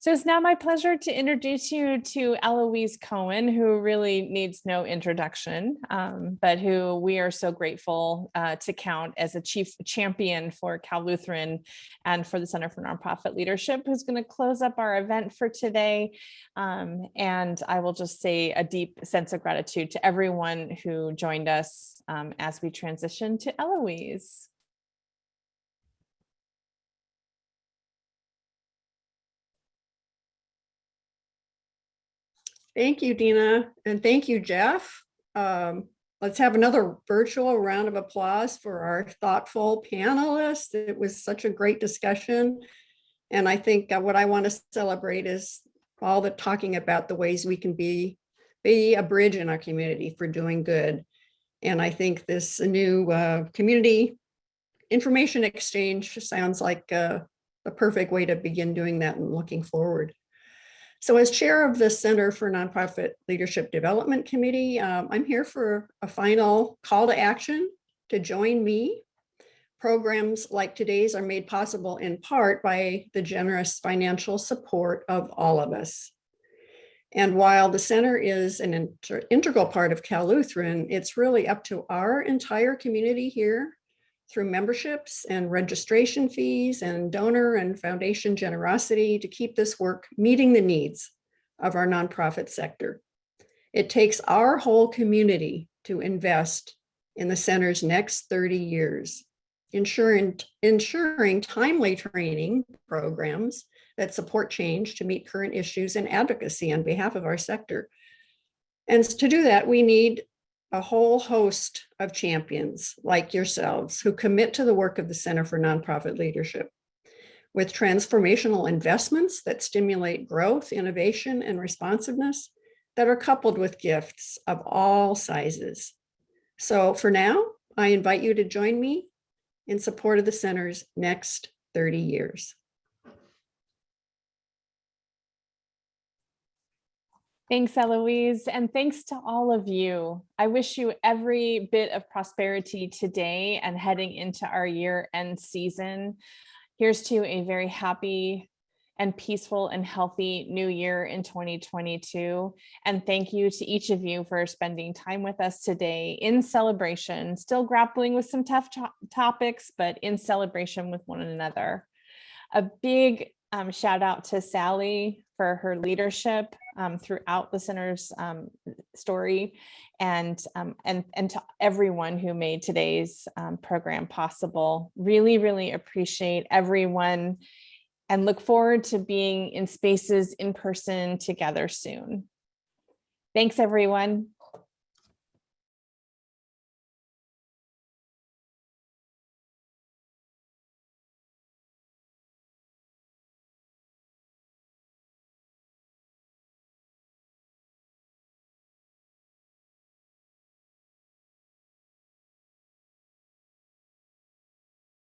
So it's now my pleasure to introduce you to Eloise Cohen, who really needs no introduction, but who we are so grateful to count as a chief champion for Cal Lutheran and for the Center for Nonprofit Leadership, who's going to close up our event for today. And I will just say a deep sense of gratitude to everyone who joined us as we transition to Eloise. Thank you, Dina, and thank you, Jeff. Let's have another virtual round of applause for our thoughtful panelists. It was such a great discussion. And I think what I want to celebrate is all the talking about the ways we can be a bridge in our community for doing good. And I think this new community information exchange sounds like a perfect way to begin doing that and looking forward. So as chair of the Center for Nonprofit Leadership Development Committee, I'm here for a final call to action to join me. Programs like today's are made possible in part by the generous financial support of all of us. And while the center is an integral part of Cal Lutheran, it's really up to our entire community here through memberships and registration fees and donor and foundation generosity to keep this work meeting the needs of our nonprofit sector. It takes our whole community to invest in the center's next 30 years, ensuring timely training programs that support change to meet current issues and advocacy on behalf of our sector. And to do that, we need a whole host of champions like yourselves who commit to the work of the Center for Nonprofit Leadership with transformational investments that stimulate growth, innovation, and responsiveness that are coupled with gifts of all sizes. So for now, I invite you to join me in support of the center's next 30 years. Thanks, Eloise, and thanks to all of you. I wish you every bit of prosperity today and heading into our year-end season. Here's to a very happy and peaceful and healthy new year in 2022. And thank you to each of you for spending time with us today in celebration, still grappling with some tough topics, but in celebration with one another. A big shout out to Sally for her leadership throughout the center's story, and to everyone who made today's program possible. Really appreciate everyone and look forward to being in spaces in person together soon. Thanks, everyone.